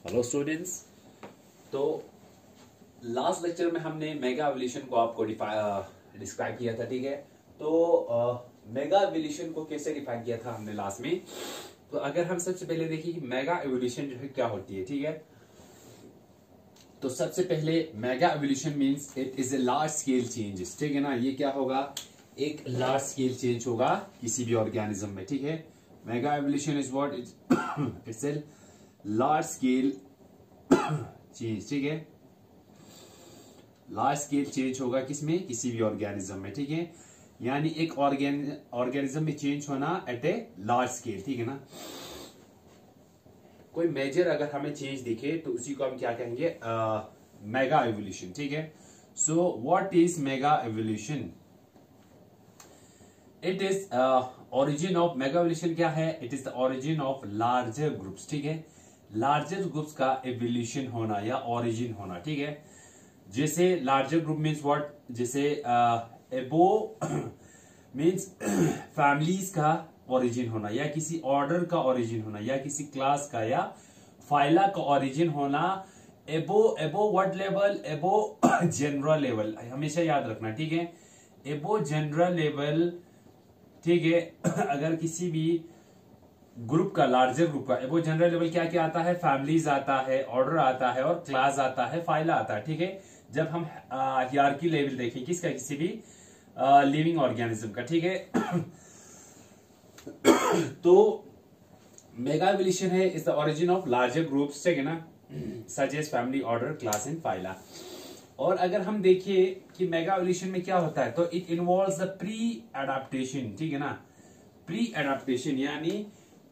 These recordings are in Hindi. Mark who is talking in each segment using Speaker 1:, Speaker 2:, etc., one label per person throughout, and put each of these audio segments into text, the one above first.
Speaker 1: Hello students. तो लास्ट लेक्चर में हमने मेगा एवोल्यूशन को आपको डिस्क्राइब किया था, ठीक है। तो मेगा एवोल्यूशन को कैसे डिफाइन किया था हमने लास्ट में। तो अगर हम सबसे पहले देखिए कि मेगा एवोल्यूशन जो है क्या होती है, ठीक है। तो सबसे पहले mega evolution means it is a large scale changes, ठीक है ना। ये क्या होगा, एक लार्ज स्केल चेंज होगा किसी भी ऑर्गेनिज्म में, ठीक है। Mega evolution is what it's a large scale change, ठीक है। लार्ज स्केल चेंज होगा किसमें, किसी भी ऑर्गेनिज्म में, ठीक है। यानी एक ऑर्गेनिज्म में चेंज होना एट ए लार्ज स्केल, ठीक है ना। कोई मेजर अगर हमें चेंज दिखे तो उसी को हम क्या कहेंगे, मेगा एवोल्यूशन, ठीक है। So what is mega evolution? It is origin of mega evolution क्या है, it is the origin of larger groups, ठीक है। लार्जर ग्रुप्स का एवोल्यूशन होना या ओरिजिन होना, ठीक है। जैसे लार्जर ग्रुप मीन्स व्हाट, जैसे एबो मीन्स फैमिलीज का ओरिजिन होना या किसी ऑर्डर का ओरिजिन होना या किसी क्लास का या फाइला का ओरिजिन होना। एबो व्हाट लेवल, एबो जनरल लेवल, हमेशा याद रखना, ठीक है। एबो जनरल लेवल, ठीक है। अगर किसी भी ग्रुप का, लार्जर ग्रुप का एबो जनरल लेवल क्या क्या आता है, फैमिलीज आता है, ऑर्डर आता है और क्लास आता है, फाइला आता है, ठीक है। जब हम हियरार्की लेवल देखें किसका, किसी भी लिविंग ऑर्गेनिज्म का, ठीक है। तो मेगा एवोल्यूशन है is the origin of larger groups, ठीक है ना, such as family, order, class and phyla. और अगर हम देखिए कि मेगा एवोल्यूशन में क्या होता है, तो it involves the pre adaptation, ठीक है ना। प्री एडाप्टेशन यानी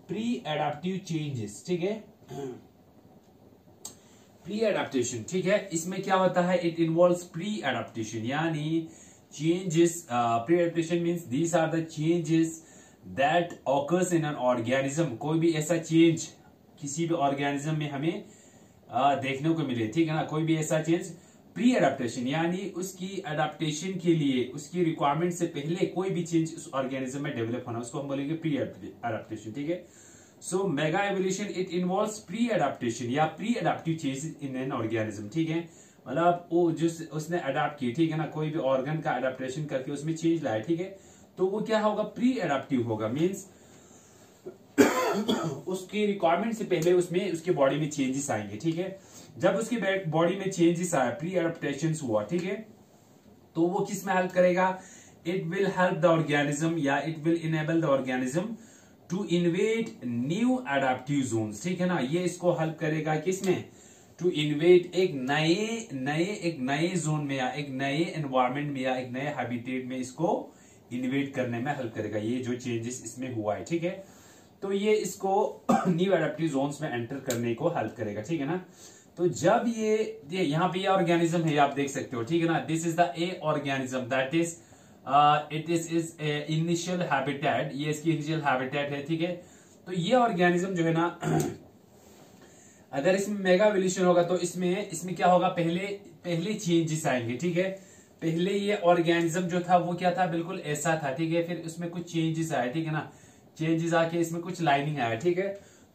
Speaker 1: प्री एडाप्टिव चेंजेस, ठीक है। प्री एडाप्टेशन, ठीक है। इसमें क्या होता है, इट इन्वॉल्व्स प्री एडाप्टेशन यानी changes. Pre adaptation means these are the changes that occurs in an organism. कोई भी ऐसा चेंज किसी भी ऑर्गेनिज्म में हमें देखने को मिले, ठीक है ना। कोई भी ऐसा चेंज, प्री एडाप्टेशन यानी उसकी एडाप्टेशन के लिए, उसकी रिक्वायरमेंट से पहले कोई भी चेंज उस ऑर्गेनिज्म में डेवलप होना, उसको हम बोलेंगे प्री एडाप्टेशन, ठीक है। So mega evolution it involves pre adaptation या pre adaptive changes in an organism, ठीक है। मतलब वो जो उसने अडाप्ट की, ठीक है ना, कोई भी ऑर्गन का एडाप्टेशन करके उसमें चेंज लाया, ठीक है। तो वो क्या होगा, प्री एडाप्टिव होगा, मीन्स उसकी रिक्वायरमेंट से पहले उसमें उसके बॉडी में चेंजेस आएंगे, ठीक है। जब उसकी बॉडी में चेंजेस आया, प्री एडाप्टेशन हुआ, ठीक है, तो वो किस में हेल्प करेगा, it will help the organism या it will enable the organism to invade new adaptive zones, ठीक है ना। ये इसको हेल्प करेगा किसमें, टू इन्वेट एक नए जोन में या एक नए एनवायरमेंट में या एक नए हैबिटेट में इसको इन्वेट करने में हेल्प करेगा। ये जो चेंजेस इसमें हुआ है, ठीक है, तो ये इसको न्यू एडाप्टिव जोन्स में एंटर करने को हेल्प करेगा, ठीक है ना। तो जब ये यहाँ पे ये ऑर्गेनिज्म है, आप देख सकते हो, ठीक है ना। This is the A organism that is it is initial habitat, ये इसकी इनिशियल हैबिटेट है, ठीक है। तो ये ऑर्गेनिज्म जो है ना, अगर इसमें मेगा एवोल्यूशन होगा तो इसमें क्या होगा, पहले चेंजेस आएंगे, ठीक है। पहले ये ऑर्गेनिज्म जो था वो क्या था, बिल्कुल ऐसा था, ठीक है। फिर उसमें कुछ चेंजेस आए, ठीक है ना, चेंजेस आके इसमें कुछ लाइनिंग आया, ठीक है।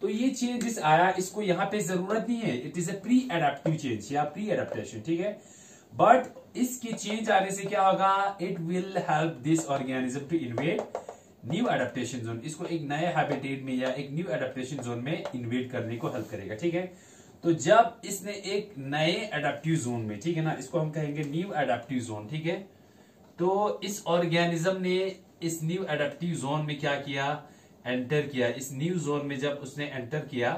Speaker 1: तो ये चेंजेस आया, इसको यहाँ पे जरूरत नहीं है, it is a pre adaptive change या प्री एडाप्टेशन, ठीक है। बट इसके चेंज आने से क्या होगा, it will help this organism to invade new adaptation zone, इसको एक नए हैबिटेट में या एक न्यू एडाप्टेशन जोन में इन्वेट करने को हेल्प करेगा, ठीक है। तो जब इसने एक नए एडाप्टिव जोन में, ठीक है ना, इसको हम कहेंगे न्यू एडाप्टिव जोन, ठीक है। तो इस ऑर्गेनिज्म ने इस न्यू एडाप्टिव जोन में क्या किया, एंटर किया। इस न्यू जोन में जब उसने एंटर किया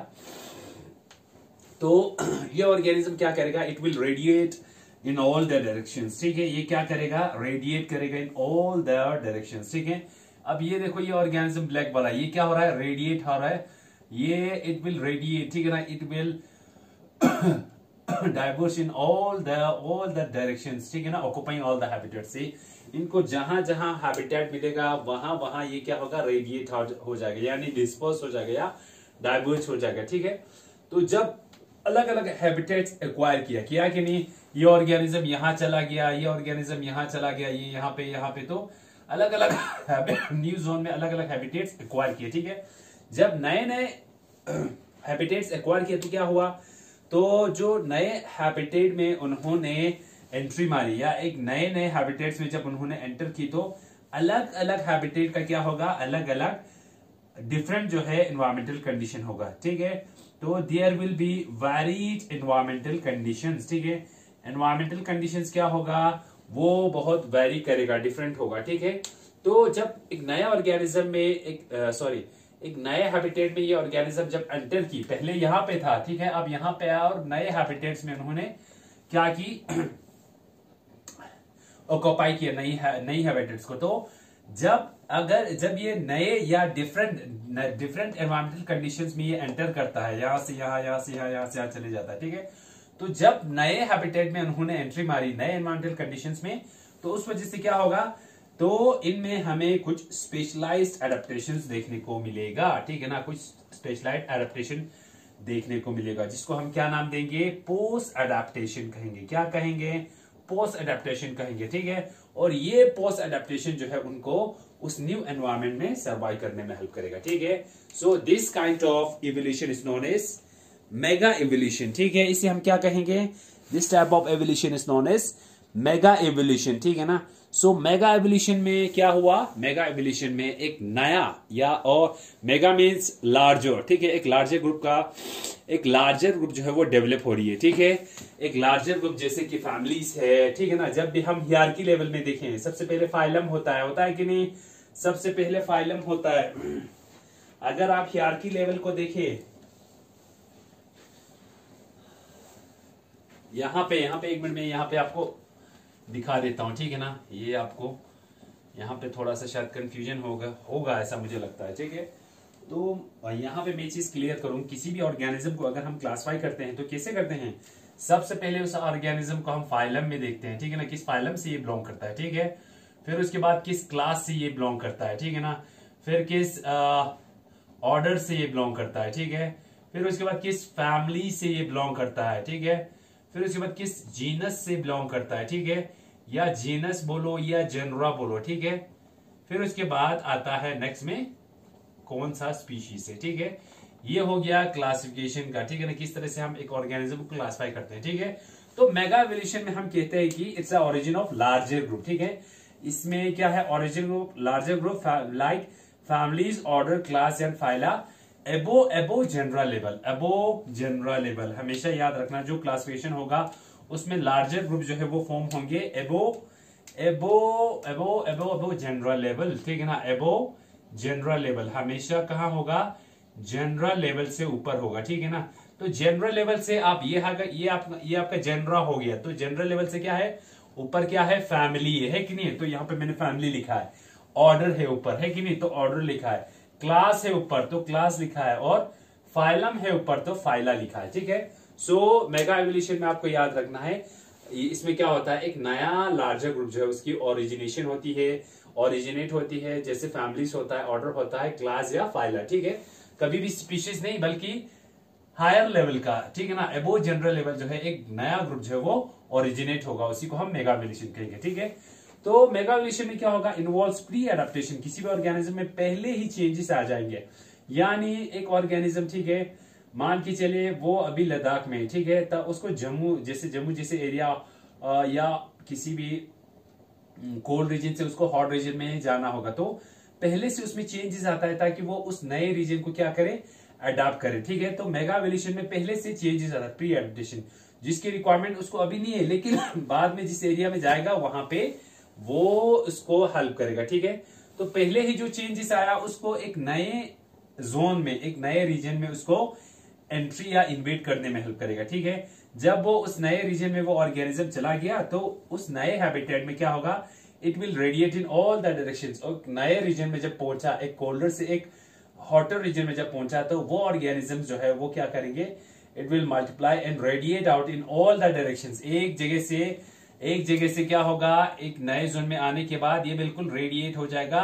Speaker 1: तो ये ऑर्गेनिज्म क्या करेगा, it will radiate in all the directions, ठीक है। ये क्या करेगा, रेडिएट करेगा इन ऑल द डायरेक्शंस, ठीक है। अब ये देखो, ये ऑर्गेनिज्म ब्लैक वाला, ये क्या हो रहा है, रेडिएट हो रहा है, ये इट विल रेडिएट, ठीक है ना, it will diverse in all the directions, ठीक है ना, ऑक्युपाइंग ऑल द हैबिटेट। से इनको जहां जहां हैबिटेट मिलेगा वहां वहां ये क्या होगा, रेडिएट हो जाएगा, यानी डिस्पर्स हो जाएगा या डाइवर्ज हो जाएगा, ठीक है। तो जब अलग अलग हैबिटेट्स एक्वायर किया कि नहीं, ये ऑर्गेनिज्म यहां चला गया, ये ऑर्गेनिज्म यहां चला गया, ये यहाँ पे, तो अलग अलग न्यू जोन में अलग अलग हैबिटेट्स एक्वायर किए, ठीक है। जब नए नए हैबिटेट्स एक्वायर किए तो क्या हुआ, तो जो नए हैबिटेट में उन्होंने एंट्री मारी या एक नए नए हैबिटेट्स में जब उन्होंने एंटर की तो अलग अलग हैबिटेट का क्या होगा, अलग अलग डिफरेंट जो है एनवायरमेंटल कंडीशन होगा, ठीक है। तो there will be varied environmental conditions, ठीक है। एनवायरमेंटल कंडीशंस क्या होगा, वो बहुत वेरी करेगा, डिफरेंट होगा, ठीक है। तो जब एक नया ऑर्गेनिज्म में एक नए हैबिटेट में ये ऑर्गेनिज्म जब एंटर की, पहले यहां पे था, ठीक है, अब यहां पे आया और नए हैबिटेट्स में उन्होंने क्या की ऑक्यूपाई किया नई हैबिटेट्स को। तो जब ये नए या डिफरेंट एनवायरमेंटल कंडीशंस में ये एंटर करता है, यहां से यहां चले जाता है, ठीक है। तो जब नए हैबिटेट में उन्होंने एंट्री मारी नए एनवायरमेंटल कंडीशंस में, तो उस वजह से क्या होगा, तो इनमें हमें कुछ स्पेशलाइज्ड एडेप्टेशंस देखने को मिलेगा, ठीक है ना, कुछ स्पेशलाइज्ड एडेप्टेशन देखने को मिलेगा, जिसको हम क्या नाम देंगे, पोस्ट एडेप्टेशन कहेंगे। क्या कहेंगे, पोस्ट एडेप्टेशन कहेंगे, ठीक है। और ये पोस्ट एडेप्टेशन जो है उनको उस न्यू एनवायरमेंट में सर्वाइव करने में हेल्प करेगा, ठीक है। So this kind of evolution is known as mega evolution, ठीक है। इसे हम क्या कहेंगे, this type of evolution is known as mega evolution, ठीक है ना। सो मेगा इवोल्यूशन में क्या हुआ, मेगा इवोल्यूशन में एक नया या और मेगा मीन्स लार्जर, ठीक है, एक लार्जर ग्रुप जो है वो डेवलप हो रही है, ठीक है। एक लार्जर ग्रुप जैसे कि फैमिलीज है, ठीक है ना। जब भी हम हियरार्की लेवल में देखें, सबसे पहले फाइलम होता है कि नहीं, सबसे पहले फाइलम होता है। अगर आप हियरार्की लेवल को देखें, यहां पे एक मिनट में यहाँ पे आपको दिखा देता हूं, ठीक है ना। ये आपको यहाँ पे थोड़ा सा शायद कंफ्यूजन होगा ऐसा मुझे लगता है, ठीक है। तो यहाँ पे मैं चीज क्लियर करूं, किसी भी ऑर्गेनिज्म को अगर हम क्लासिफाई करते हैं तो कैसे करते हैं, सबसे पहले उस ऑर्गेनिज्म को हम फाइलम में देखते हैं, ठीक है ना, किस फाइलम से ये बिलोंग करता है, ठीक है। फिर उसके बाद किस क्लास से ये बिलोंग करता है, ठीक है ना। फिर किस ऑर्डर से ये बिलोंग करता है, ठीक है। फिर उसके बाद किस फैमिली से ये बिलोंग करता है, ठीक है। फिर उसके बाद किस जीनस से बिलोंग करता है, ठीक है, या जीनस बोलो या जेनरा बोलो, ठीक है। फिर उसके बाद आता है नेक्स्ट में कौन सा स्पीशीज है, ठीक है। ये हो गया क्लासिफिकेशन का, ठीक है ना, किस तरह से हम एक ऑर्गेनिज्म को क्लासिफाई करते हैं, ठीक है। तो मेगा इवोल्यूशन में हम कहते हैं कि it's a origin of larger group, ठीक है। इसमें क्या है, origin group, larger group, like families, order, class and phyla एबो जनरल लेवल। हमेशा याद रखना, जो क्लासिफिकेशन होगा उसमें लार्जर ग्रुप जो है वो फॉर्म होंगे एबो जनरल लेवल, ठीक है ना। एबो जनरल लेवल हमेशा कहाँ होगा, जनरल लेवल से ऊपर होगा, ठीक है ना। तो जनरल लेवल से आप ये आपका जनरा हो गया, तो जनरल लेवल से क्या है, ऊपर क्या है, फैमिली है कि नहीं, तो यहाँ पे मैंने फैमिली लिखा है। ऑर्डर है ऊपर, है कि नहीं, तो ऑर्डर लिखा है। क्लास है ऊपर तो क्लास लिखा है, और फाइलम है ऊपर तो फाइला लिखा है, ठीक है। सो मेगा इवोल्यूशन में आपको याद रखना है, इसमें क्या होता है, एक नया लार्जर ग्रुप जो है उसकी ओरिजिनेशन होती है, जैसे फैमिलीज होता है, ऑर्डर होता है, क्लास या फाइला, ठीक है। कभी भी स्पीशीज नहीं बल्कि हायर लेवल का, ठीक है ना, एबो जनरल लेवल जो है एक नया ग्रुप जो है वो ओरिजिनेट होगा, उसी को हम मेगा इवोल्यूशन कहेंगे, ठीक है। तो मेगा इवोल्यूशन में क्या होगा, इन्वॉल्व्स प्री एडेप्टेशन, किसी भी ऑर्गेनिज्म में पहले ही चेंजेस आ जाएंगे। यानी एक ऑर्गेनिज्म, ठीक है, मान के चलिए वो अभी लद्दाख में, ठीक है, तो उसको जम्मू जैसे एरिया या किसी भी कोल्ड रीजन से उसको हॉट रीजन में जाना होगा, तो पहले से उसमें चेंजेस आता है ताकि वो उस नए रीजन को क्या करे, अडॉप्ट करे, ठीक है। तो मेगा इवोल्यूशन में पहले से चेंजेस आता है, प्री एडेप्टेशन, जिसकी रिक्वायरमेंट उसको अभी नहीं है, लेकिन बाद में जिस एरिया में जाएगा वहां पे वो उसको हेल्प करेगा, ठीक है। तो पहले ही जो चेंजेस आया उसको एक नए जोन में, एक नए रीजन में उसको एंट्री या इन्वेट करने में हेल्प करेगा, ठीक है। जब वो उस नए रीजन में वो ऑर्गेनिज्म चला गया तो उस नए हैबिटेट में क्या होगा, it will radiate in all the directions. और नए रीजन में जब पहुंचा, एक कोल्डर से एक हॉटर रीजन में जब पहुंचा, तो वो ऑर्गेनिज्म जो है वो क्या करेंगे, it will multiply and radiate out in all the directions. एक जगह से क्या होगा, एक नए जोन में आने के बाद ये बिल्कुल रेडिएट हो जाएगा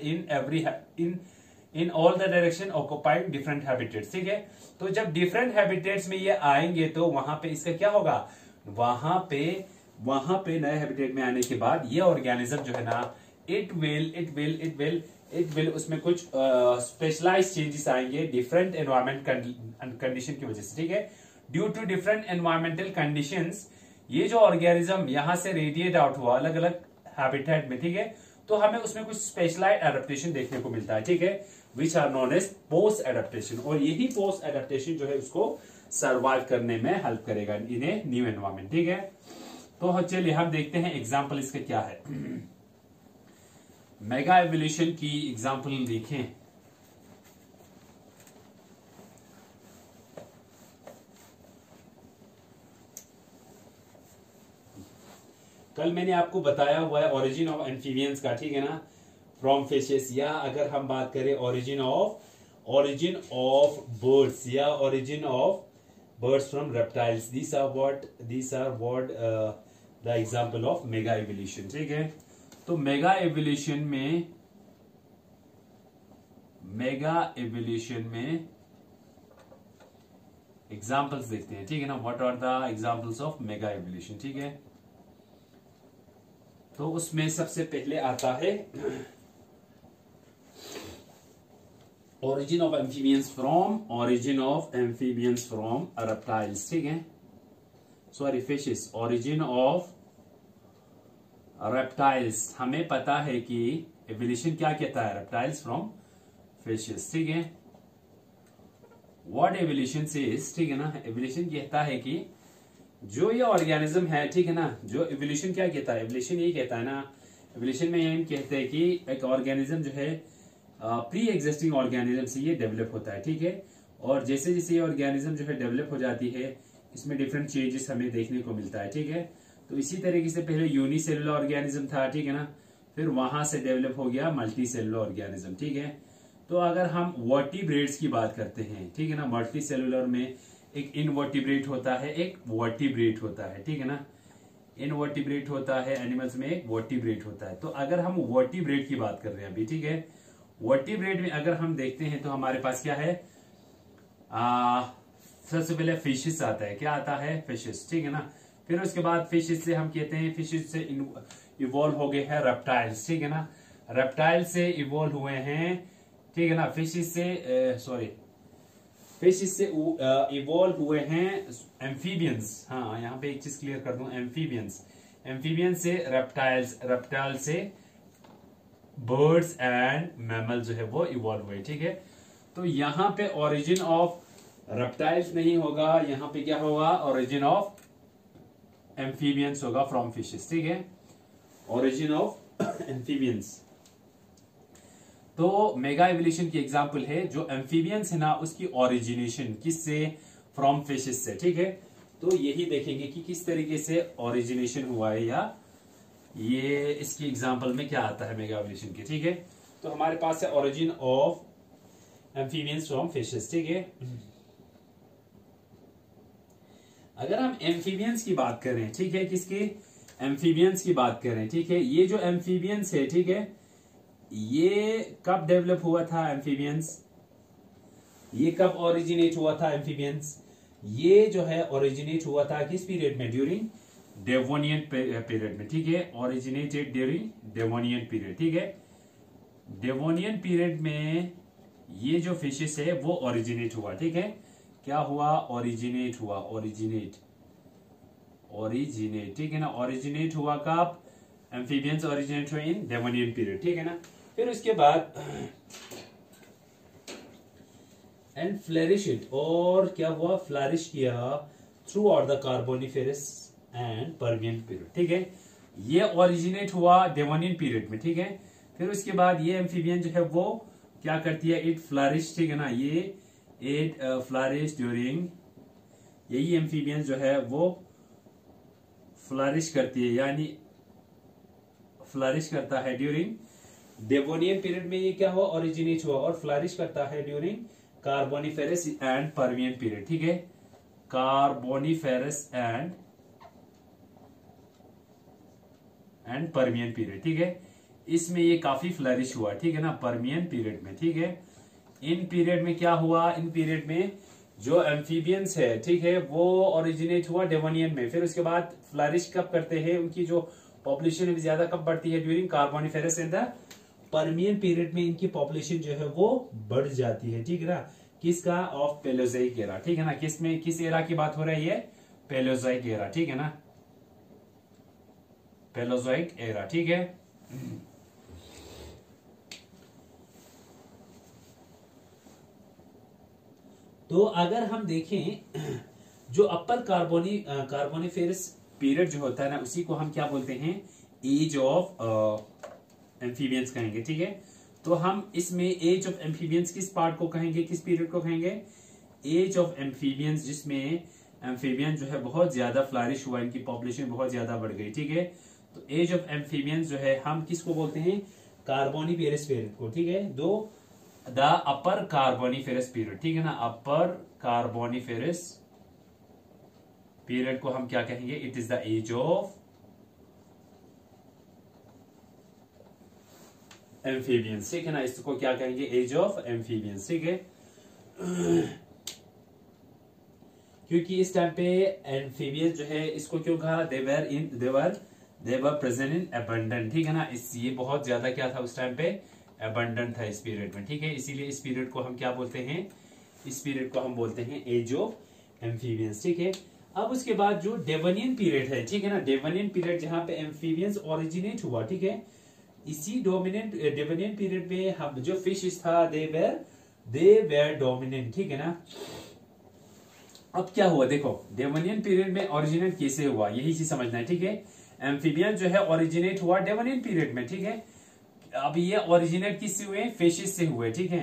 Speaker 1: in all the direction occupied different habitats, ठीक है। तो जब डिफरेंट हैबिटेट्स में ये आएंगे तो वहां पे इसका क्या होगा, वहां पे नए हैबिटेट में आने के बाद ये ऑर्गेनिज्म जो है ना, इट विल उसमें कुछ स्पेशलाइज्ड चेंजेस आएंगे डिफरेंट एनवायरमेंट कंडीशन की वजह से, ठीक है। Due to different environmental conditions, ये जो ऑर्गेनिज्म यहां से रेडिएट आउट हुआ अलग अलग हैबिटेट में, ठीक है, तो हमें उसमें कुछ स्पेशलाइज्ड एडेप्टेशन देखने को मिलता है, ठीक है, which are known as post adaptation. और यही पोस्ट एडेप्टेशन जो है उसको सर्वाइव करने में हेल्प करेगा इन ए न्यू एनवायरमेंट, ठीक है। तो चलिए हम देखते हैं एग्जाम्पल इसका क्या है। मेगा एवोल्यूशन की एग्जाम्पल देखें। कल मैंने आपको बताया हुआ है ओरिजिन ऑफ एम्फीबियंस का, ठीक है ना, फ्रॉम फिशेस, या अगर हम बात करें ओरिजिन ऑफ बर्ड्स या origin of birds from reptiles, these are what the example of mega evolution, ठीक है। तो मेगा एवोल्यूशन में एग्जाम्पल्स देखते हैं, ठीक है ना, what are the examples of mega evolution, ठीक है। तो उसमें सबसे पहले आता है origin of amphibians from reptiles, ठीक है, sorry fishes. origin of reptiles, हमें पता है कि एवोल्यूशन क्या कहता है, reptiles from fishes, ठीक है। what evolution says, ठीक है ना, एवोल्यूशन कहता है कि जो ये ऑर्गेनिज्म है, ठीक है ना, जो एवोल्यूशन क्या कहता है, एवोल्यूशन ये कहता है ना, एवोल्यूशन में हम कहते हैं कि एक ऑर्गेनिज्म जो है प्री एग्जिस्टिंग ऑर्गेनिज्म से ये डेवलप होता है, ठीक है। और जैसे जैसे ये ऑर्गेनिज्म जो है डेवलप हो जाती है, इसमें डिफरेंट चेंजेस हमें देखने को मिलता है, ठीक है। तो इसी तरीके से पहले यूनिसेलुलर ऑर्गेनिज्म था, ठीक है ना, फिर वहां से डेवलप हो गया मल्टी सेलुलर ऑर्गेनिज्म, ठीक है। तो अगर हम वर्टिब्रेट्स की बात करते हैं, ठीक है ना, मल्टी सेलुलर में एक इनवर्टिब्रेट होता है, एक वर्टिब्रेट होता है, ठीक है ना, इनवर्टिब्रेट होता है एनिमल्स में, एक वर्टिब्रेट होता है। तो अगर हम वर्टिब्रेट की बात कर रहे हैं अभी, ठीक है, वर्टिब्रेट में अगर हम देखते हैं तो हमारे पास क्या है, सबसे पहले फिशेस आता है, क्या आता है, फिशेस, ठीक है ना। फिर उसके बाद फिशेस से हम कहते हैं, फिशेस से इवॉल्व हो गए हैं रेप्टाइल्स, ठीक है ना, रेप्टाइल से इवॉल्व हुए हैं, ठीक है ना, फिशेस से इवॉल्व हुए हैं एम्फीबियंस। हाँ, यहाँ पे एक चीज क्लियर कर दूं, एम्फीबियंस से रेप्टाइल से बर्ड्स एंड मैमल जो है वो इवॉल्व हुए, ठीक है। तो यहाँ पे ओरिजिन ऑफ रेप्टाइल्स नहीं होगा, यहाँ पे क्या होगा, ओरिजिन ऑफ एम्फीबियंस होगा फ्रॉम फिशेस, ठीक है, ओरिजिन ऑफ एम्फीबियंस। तो मेगा एवोल्यूशन की एग्जांपल है जो एम्फीबियंस है ना, उसकी ओरिजिनेशन किससे, फ्रॉम फिशेस से, ठीक है। तो यही देखेंगे कि किस तरीके से ओरिजिनेशन हुआ है, या ये इसकी एग्जांपल में क्या आता है मेगा एवोल्यूशन के, ठीक है। तो हमारे पास है origin of amphibians from fishes, ठीक है। अगर हम एम्फीबियंस की बात करें, ठीक है, किसकी, एम्फीबियंस की बात करें, ठीक है, ये जो एम्फीबियंस है, ठीक है, ये कब डेवलप हुआ था एम्फीबियंस, ये कब ओरिजिनेट हुआ था एम्फीबियंस, ये जो है ओरिजिनेट हुआ था किस पीरियड में, ड्यूरिंग डेवोनियन पीरियड में, ठीक है, ओरिजिनेटेड ड्यूरिंग डेवोनियन पीरियड, ठीक है। डेवोनियन पीरियड में ये जो फिशेस है वो ओरिजिनेट हुआ, ठीक है, क्या हुआ, ओरिजिनेट हुआ, ओरिजिनेट, ठीक है ना, ओरिजिनेट हुआ कब, एम्फीबियंस ओरिजिनेट हुए इन डेवोनियन पीरियड, ठीक है ना। फिर उसके बाद एंड फ्लरिश्ड, और क्या हुआ, फ्लरिश किया through out the Carboniferous and Permian period, ठीक है। ये ओरिजिनेट हुआ डेवोनियन पीरियड में, ठीक है। फिर उसके बाद ये एम्फीबियन जो है वो क्या करती है, इट फ्लरिश, ठीक है ना, ये इट फ्लरिश ड्यूरिंग, यही एम्फीबियन जो है वो फ्लरिश करती है, यानी फ्लरिश करता है ड्यूरिंग डेवोनियन पीरियड में, ये क्या हुआ, ओरिजिनेट हुआ, और फ्लरिश करता है during Carboniferous and Permian period, ठीक है, कार्बोनिफेरस एंड पर्मियन पीरियड, ठीक है। इसमें ये काफी फ्लरिश हुआ, ठीक है ना, पर्मियन पीरियड में, ठीक है। इन पीरियड में क्या हुआ, इन पीरियड में जो एम्फीबियंस है, ठीक है, वो ओरिजिनेट हुआ डेवोनियन में। फिर उसके बाद फ्लरिश कब करते हैं, उनकी जो पॉपुलेशन है ज्यादा कब बढ़ती है, during Carboniferous and the Permian period में इनकी पॉपुलेशन जो है वो बढ़ जाती है, ठीक है ना, किसका? ऑफ पेलोजोइक एरा, ठीक है ना। किस एरा की बात हो रही है? पेलोजोइक एरा, ठीक है ना, पेलोजोइक एरा, ठीक है। तो अगर हम देखें जो अपर कार्बोनिफेरस पीरियड जो होता है ना, उसी को हम क्या बोलते हैं? एज ऑफ एम्फीबियंस कहेंगे, ठीक है। तो हम इसमें एज ऑफ एम्फीबियंस किस पार्ट को कहेंगे, किस पीरियड को कहेंगे? एज ऑफ एम्फीबियंस, जिसमें एम्फीबियन जो है बहुत ज्यादा फ्लरिश हुआ, इनकी पॉपुलेशन बहुत ज्यादा बढ़ गई, ठीक है। तो एज ऑफ एम्फीबियंस जो है हम किसको बोलते हैं? कार्बोनिफेरस पीरियड को, ठीक है। द अपर कार्बोनिफेरस पीरियड, ठीक है ना, अपर कार्बोनिफेरस पीरियड को हम क्या कहेंगे? It is the age of amphibians, ठीक है ना। इसको क्या कहेंगे? एज ऑफ एम्फीबियंस, ठीक है। क्योंकि इस टाइम पे एम्फीबियंस जो है, इसको क्यों कहा? देवर प्रेजेंट इन अबंडेंट, ठीक है ना। ये बहुत ज्यादा क्या था उस टाइम पे? अबंडेंट था इस पीरियड में, ठीक है। इसीलिए इस पीरियड को हम क्या बोलते हैं? इस पीरियड को हम बोलते हैं एज ऑफ एम्फीबियंस, ठीक है। अब उसके बाद जो डेवनियन पीरियड है, ठीक है ना, डेवनियन पीरियड जहां पे एम्फीबियंस ओरिजिनेट हुआ, ठीक है। इसी डेवनियन पीरियड में हम जो फिश था दे वेर डोमिनेंट, ठीक है ना। अब क्या हुआ देखो, डेवनियन पीरियड में ओरिजिनेट कैसे हुआ, यही चीज समझना है, ठीक है। एम्फीबियन जो है ओरिजिनेट हुआ डेवनियन पीरियड में, ठीक है। अब ये ओरिजिनेट किससे हुए? फिशेस से हुए, ठीक है।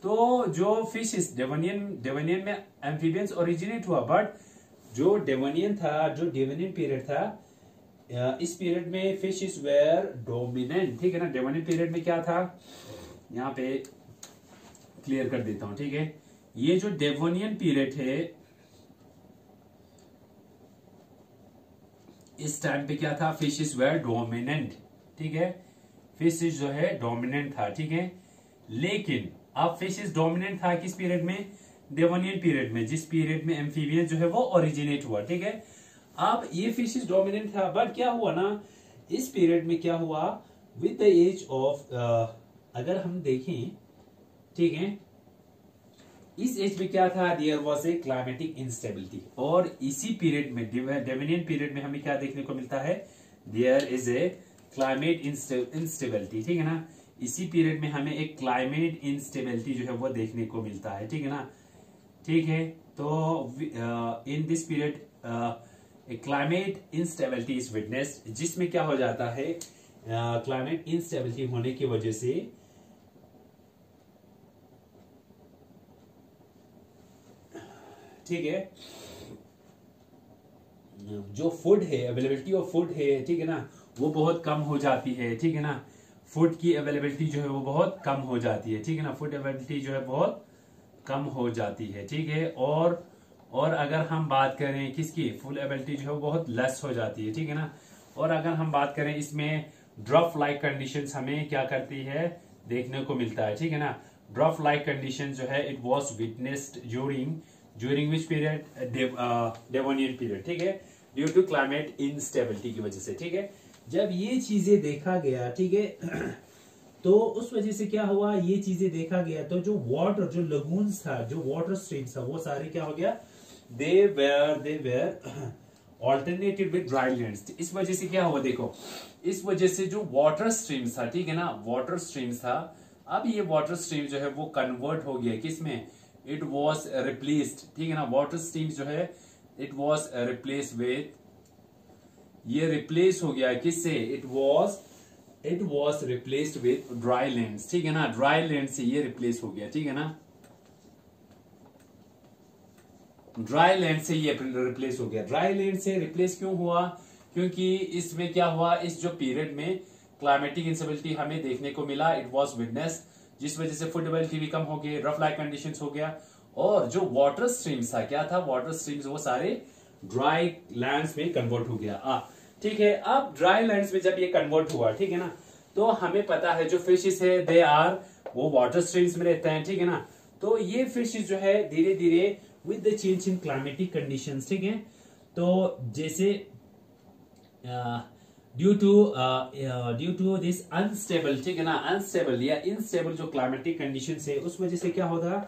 Speaker 1: तो जो फिशेस डेवनियन में एम्फीबियंस ओरिजिनेट हुआ, बट जो डेवनियन पीरियड था, इस पीरियड में फिशेस वेर डोमिनेंट, ठीक है ना। डेवनियन पीरियड में क्या था, यहां पे क्लियर कर देता हूं, ठीक है। ये जो डेवनियन पीरियड है, इस टाइम पे क्या था? फिशेस वेर डोमिनेंट, ठीक है। फिशेस जो है डोमिनेंट था, ठीक है। लेकिन अब फिशेस डोमिनेंट था किस पीरियड में? डेवनियन पीरियड में, जिस पीरियड में एम्फीबियन जो है वो ओरिजिनेट हुआ, ठीक है। अब ये फिशेस डोमिनेंट था, बट क्या हुआ ना, इस पीरियड में क्या हुआ? विद द एज ऑफ, अगर हम देखें, ठीक है, इस एज में क्या था? There was a climatic instability. और इसी पीरियड में, डेवनियन पीरियड में हमें क्या देखने को मिलता है? There is a climate instability, ठीक है ना। इसी पीरियड में हमें एक क्लाइमेट इंस्टेबिलिटी जो है वो देखने को मिलता है, ठीक है ना, ठीक है। तो in this period climate instability is witnessed, जिसमें क्या हो जाता है? क्लाइमेट इंस्टेबिलिटी होने की वजह से ठीक है, जो फूड है, अवेलेबिलिटी ऑफ फूड है, ठीक है ना, वो बहुत कम हो जाती है, ठीक है ना। फूड की अवेलेबिलिटी जो है वो बहुत कम हो जाती है, ठीक है ना। फूड अवेलेबिलिटी जो है बहुत कम हो जाती है, ठीक है। और अगर हम बात करें किसकी? फूड अवेलेबिलिटी जो है वो बहुत लेस हो जाती है, ठीक है ना। और अगर हम बात करें इसमें ड्रॉप लाइक कंडीशंस हमें क्या करती है? देखने को मिलता है, ठीक है ना। ड्रॉप लाइक कंडीशन जो है, it was witnessed during which period? Devonian period, ठीक है, ड्यू टू क्लाइमेट इंस्टेबिलिटी की वजह से, ठीक है। जब ये चीजें देखा गया, ठीक है, तो उस वजह से क्या हुआ? ये चीजें देखा गया तो जो वाटर, जो लगून्स था, जो वाटर स्ट्रीम्स था, वो सारे क्या हो गया? They were alternated with dry lands. इस वजह से क्या हुआ देखो, इस वजह से जो वाटर स्ट्रीम्स था, ठीक है ना, वाटर स्ट्रीम्स था, अब ये वाटर स्ट्रीम जो है वो कन्वर्ट हो गया किसमें? इट वॉज रिप्लेस्ड, ठीक है ना। वाटर स्ट्रीम्स जो है इट वॉज रिप्लेस विद, ये रिप्लेस हो गया किससे? It was replaced with dry lands, ठीक है ना। ड्राई लैंड से ये रिप्लेस हो गया, ठीक है ना, ड्राई लैंड से ये रिप्लेस हो गया। ड्राई लैंड से रिप्लेस क्यों हुआ? क्योंकि इसमें क्या हुआ, इस जो पीरियड में क्लाइमेटिक इंस्टेबिलिटी हमें देखने को मिला, इट वॉज विटनेस, जिस वजह से फूड अवेलेबिलिटी भी कम हो गई, रफ लाइक कंडीशंस हो गया। और जो वाटर स्ट्रीम्स था, क्या था? वाटर स्ट्रीम्स वो सारे ड्राई लैंड्स में कन्वर्ट हो गया, ठीक है। अब ड्राई लैंड्स में जब ये कन्वर्ट हुआ, ठीक है ना, तो हमें पता है जो फिशेस है दे आर, वो वाटर स्ट्रीम्स में रहते हैं, ठीक है ना। तो ये फिशेस जो है धीरे धीरे with the change in climatic conditions, ठीक है, तो जैसे ड्यू टू दिस अनस्टेबल, ठीक है ना, अनस्टेबल या इनस्टेबल जो क्लाइमेटिक कंडीशन है, उस वजह से क्या होगा?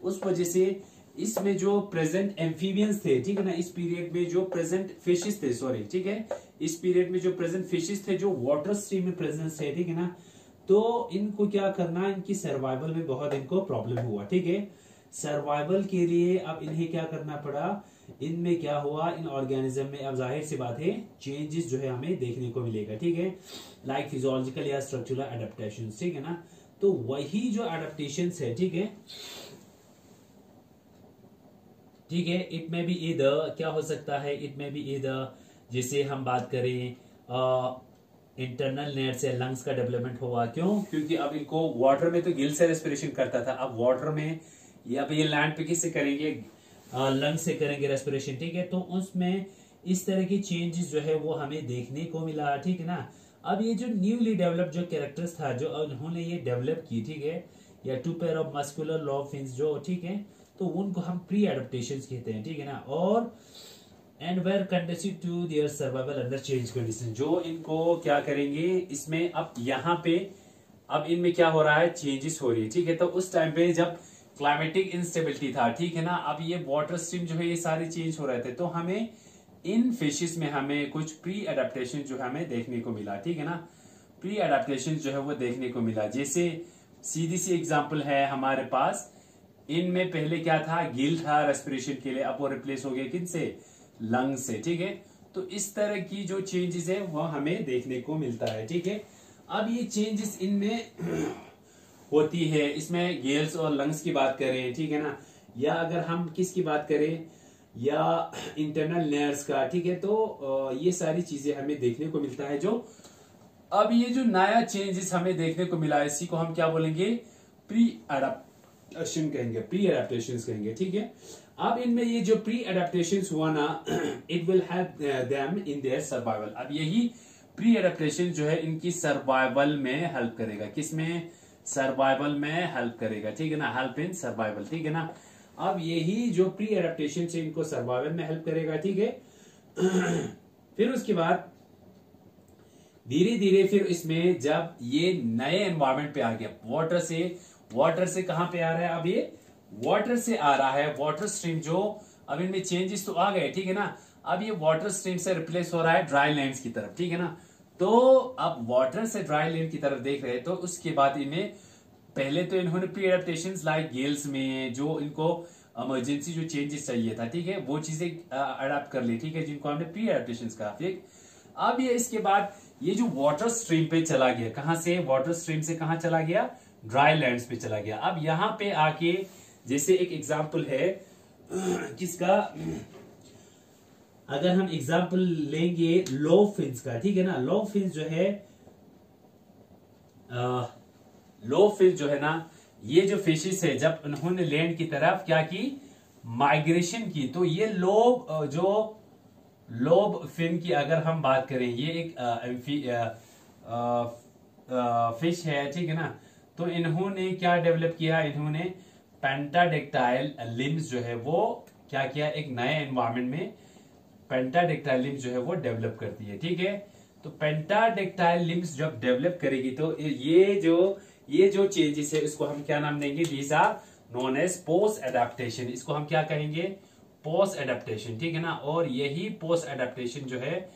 Speaker 1: उस वजह से इसमें जो प्रेजेंट एम्फीबियंस थे, ठीक है ना, इस पीरियड में जो प्रेजेंट फिशेस थे, सॉरी, ठीक है, इस पीरियड में जो प्रेजेंट फिशेस थे जो वाटर स्ट्रीम में प्रेजेंस थे, ठीक है ना, तो इनको क्या करना, इनकी सर्वाइवल में बहुत इनको प्रॉब्लम हुआ, ठीक है। सर्वाइवल के लिए अब इन्हें क्या करना पड़ा, इनमें क्या हुआ, इन ऑर्गेनिज्म में अब जाहिर सी बात है चेंजेस जो है हमें देखने को मिलेगा, ठीक है, लाइक फिजियोलॉजिकल या स्ट्रक्चरल एडेप्टेशन, ठीक है ना। तो वही जो एडेप्टेशन है, ठीक है, ठीक है, इट में बी इधर क्या हो सकता है, इट में बी इधर, जैसे हम बात करें इंटरनल नेट से लंग्स का डेवलपमेंट हुआ, क्यों, क्योंकि अब इनको वाटर में तो गिल से रेस्पिरेशन करता था, अब वाटर में या अब ये लैंड पे किससे करेंगे, लंग्स से करेंगे रेस्पिरेशन, ठीक है। तो उसमें इस तरह की चेंजेस जो है वो हमें देखने को मिला, ठीक है ना। अब ये जो न्यूली डेवलप जो कैरेक्टर्स था जो उन्होंने ये डेवलप की, ठीक है, या two pair of muscular lobe fins जो, ठीक है, तो उनको हम प्री एडेप्टेशन कहते हैं, ठीक है ना। और and where condition to their survival under change condition, जो इनको क्या करेंगे, इसमें अब यहाँ पे अब इनमें क्या हो रहा है, चेंजेस हो रही है, ठीक है। तो उस टाइम पे जब क्लाइमेटिक इंस्टेबिलिटी था, ठीक है ना, अब ये वाटर स्ट्रीम जो है ये सारे चेंज हो रहे थे, तो हमें इन फिशेस में हमें कुछ प्री एडेप्टेशन जो हमें देखने को मिला, ठीक है ना, प्री एडेप्टेशन जो है वो देखने को मिला। जैसे सीधी सी एग्जांपल है हमारे पास, इनमें पहले क्या था, गिल था रेस्पिरेशन के लिए, अब वो रिप्लेस हो गया किनसे, लंग्स से, ठीक है। तो इस तरह की जो चेंजेस है वो हमें देखने को मिलता है, ठीक है। अब ये चेंजेस इनमें होती है, इसमें गिल्स और लंग्स की बात करें, ठीक है ना, या अगर हम किसकी बात करें, या इंटरनल नेयर्स का, ठीक है, तो ये सारी चीजें हमें देखने को मिलता है। जो अब ये जो नया चेंजेस हमें देखने को मिला है, इसी को हम क्या बोलेंगे, प्री एडेप्टेशन कहेंगे, प्री एडेप्टेशन कहेंगे, ठीक है। अब इनमें ये जो प्री एडेप्टेशन हुआ ना, it will help them in their survival. अब यही प्री एडेप्टेशन जो है इनकी सर्वाइवल में हेल्प करेगा, किसमें, सर्वाइवल में हेल्प करेगा, ठीक है ना, हेल्प इन सर्वाइवल, ठीक है ना। अब यही जो प्री एडेप्टेशन से इनको सर्वाइवल में हेल्प करेगा, ठीक है। फिर उसके बाद धीरे धीरे फिर इसमें जब ये नए एनवायरमेंट पे आ गया, वाटर से कहां पे आ रहा है, अब ये वाटर से आ रहा है, वाटर स्ट्रीम जो, अब इनमें चेंजेस तो आ गए, ठीक है ना। अब ये वाटर स्ट्रीम से रिप्लेस हो रहा है ड्राई लैंड्स की तरफ, ठीक है ना। तो अब वाटर से ड्राई लैंड की तरफ देख रहे हैं, तो उसके बाद इन्हें पहले तो इन्होंने प्री एडेप्टेशंस लाइक गिल्स में जो इनको इमरजेंसी जो चेंजेस चाहिए था, ठीक है, वो चीजें अडेप्ट कर ली, ठीक है, जिनको हमने प्री एडेप्टेशंस कहा, ठीक। अब ये इसके बाद ये जो वाटर स्ट्रीम पे चला गया, कहां से, वाटर स्ट्रीम से कहां चला गया, ड्राई लैंड्स पे चला गया। अब यहां पे आके जैसे एक एग्जाम्पल है किसका, अगर हम एग्जाम्पल लेंगे लोब फिन्स का, ठीक है ना, लोब फिन्स जो है, लोब फिन्स जो है ना, ये जो फिशेस है जब उन्होंने लैंड की तरफ क्या की, माइग्रेशन की, तो ये लोब जो लोब फिन की अगर हम बात करें, ये एक फिश है, ठीक है ना। तो इन्होंने क्या डेवलप किया, इन्होंने पेंटाडेक्टाइल लिम्स जो है वो क्या किया, एक नए एनवायरमेंट में पेंटाडेक्टाइल लिम्स जो है वो डेवलप करती है, ठीक है। तो पेंटाडेक्टाइल लिम्स जब डेवलप करेगी तो ये जो चेंजेस है इसको हम क्या नाम देंगे, these are known as post adaptation, इसको हम क्या कहेंगे, पोस्ट एडेप्टेशन, ठीक है ना। और यही पोस्ट एडेप्टेशन जो है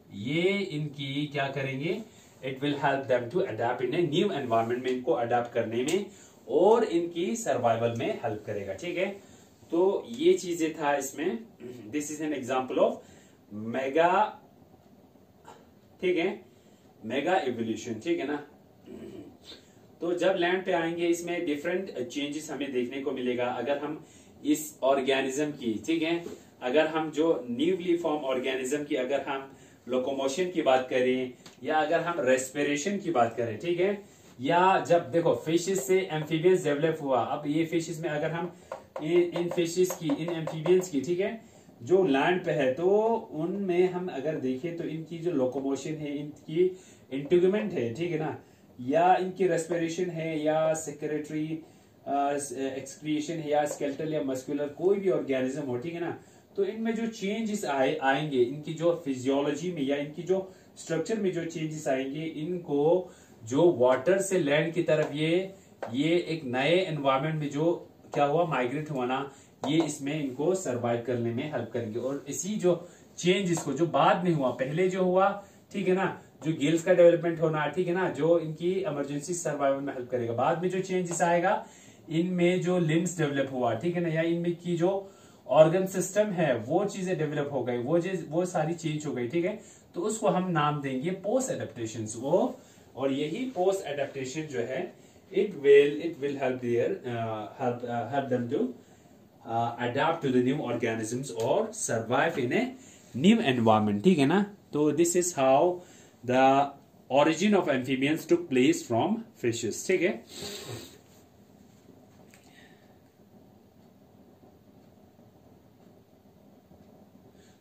Speaker 1: ये इनकी क्या करेंगे, it will help them to adapt in a new environment में, इनको अडेप्ट करने में और इनकी सर्वाइवल में हेल्प करेगा, ठीक है। तो ये चीजें था इसमें, this is an example of mega, ठीक है, मेगा इवोल्यूशन, ठीक है ना। तो जब लैंड पे आएंगे इसमें डिफरेंट चेंजेस हमें देखने को मिलेगा। अगर हम इस ऑर्गेनिज्म की, ठीक है, अगर हम जो न्यूली फॉर्म ऑर्गेनिज्म की अगर हम लोकोमोशन की बात करें, या अगर हम रेस्पिरेशन की बात करें, ठीक है, या जब देखो फिशेस से एम्फीबियंस डेवलप हुआ, अब ये फिशेस में अगर हम इन फिशेस की, इन एम्फीबियंस की, ठीक है, जो लैंड पे है, तो उनमें हम अगर देखें तो इनकी जो लोकोमोशन है, इनकी इंटीग्यूमेंट है, ठीक है ना, या इनकी रेस्पिरेशन है, या सेक्रेटरी एक्सक्रिएशन है, या स्केलेटल या मस्कुलर कोई भी ऑर्गेनिज्म हो, ठीक है ना। तो इनमें जो चेंजेस आएंगे, इनकी जो फिजियोलॉजी में या इनकी जो स्ट्रक्चर में जो चेंजेस आएंगे, इनको जो वाटर से लैंड की तरफ ये एक नए एनवायरमेंट में जो क्या हुआ, माइग्रेट होना, ये इसमें इनको सरवाइव करने में हेल्प करेंगे। और इसी जो चेंज इसको जो बाद में हुआ, पहले जो हुआ, ठीक है ना, जो गिल्स का डेवलपमेंट होना, ठीक है ना, जो इनकी इमरजेंसी सर्वाइवल में हेल्प करेगा। बाद में जो चेंजेस आएगा, इनमें जो लिम्स डेवलप हुआ, ठीक है ना, या इनमें की जो ऑर्गन सिस्टम है वो चीजें डेवलप हो गई, वो सारी चेंज हो गई, ठीक है। तो उसको हम नाम देंगे पोस्ट एडेप्टेशन वो। और यही पोस्ट एडेप्टेशन जो है, it will help them to adapt to the new organisms or survive in a new environment, ठीक है ना। तो this is how the origin of amphibians took place from fishes, ठीक है।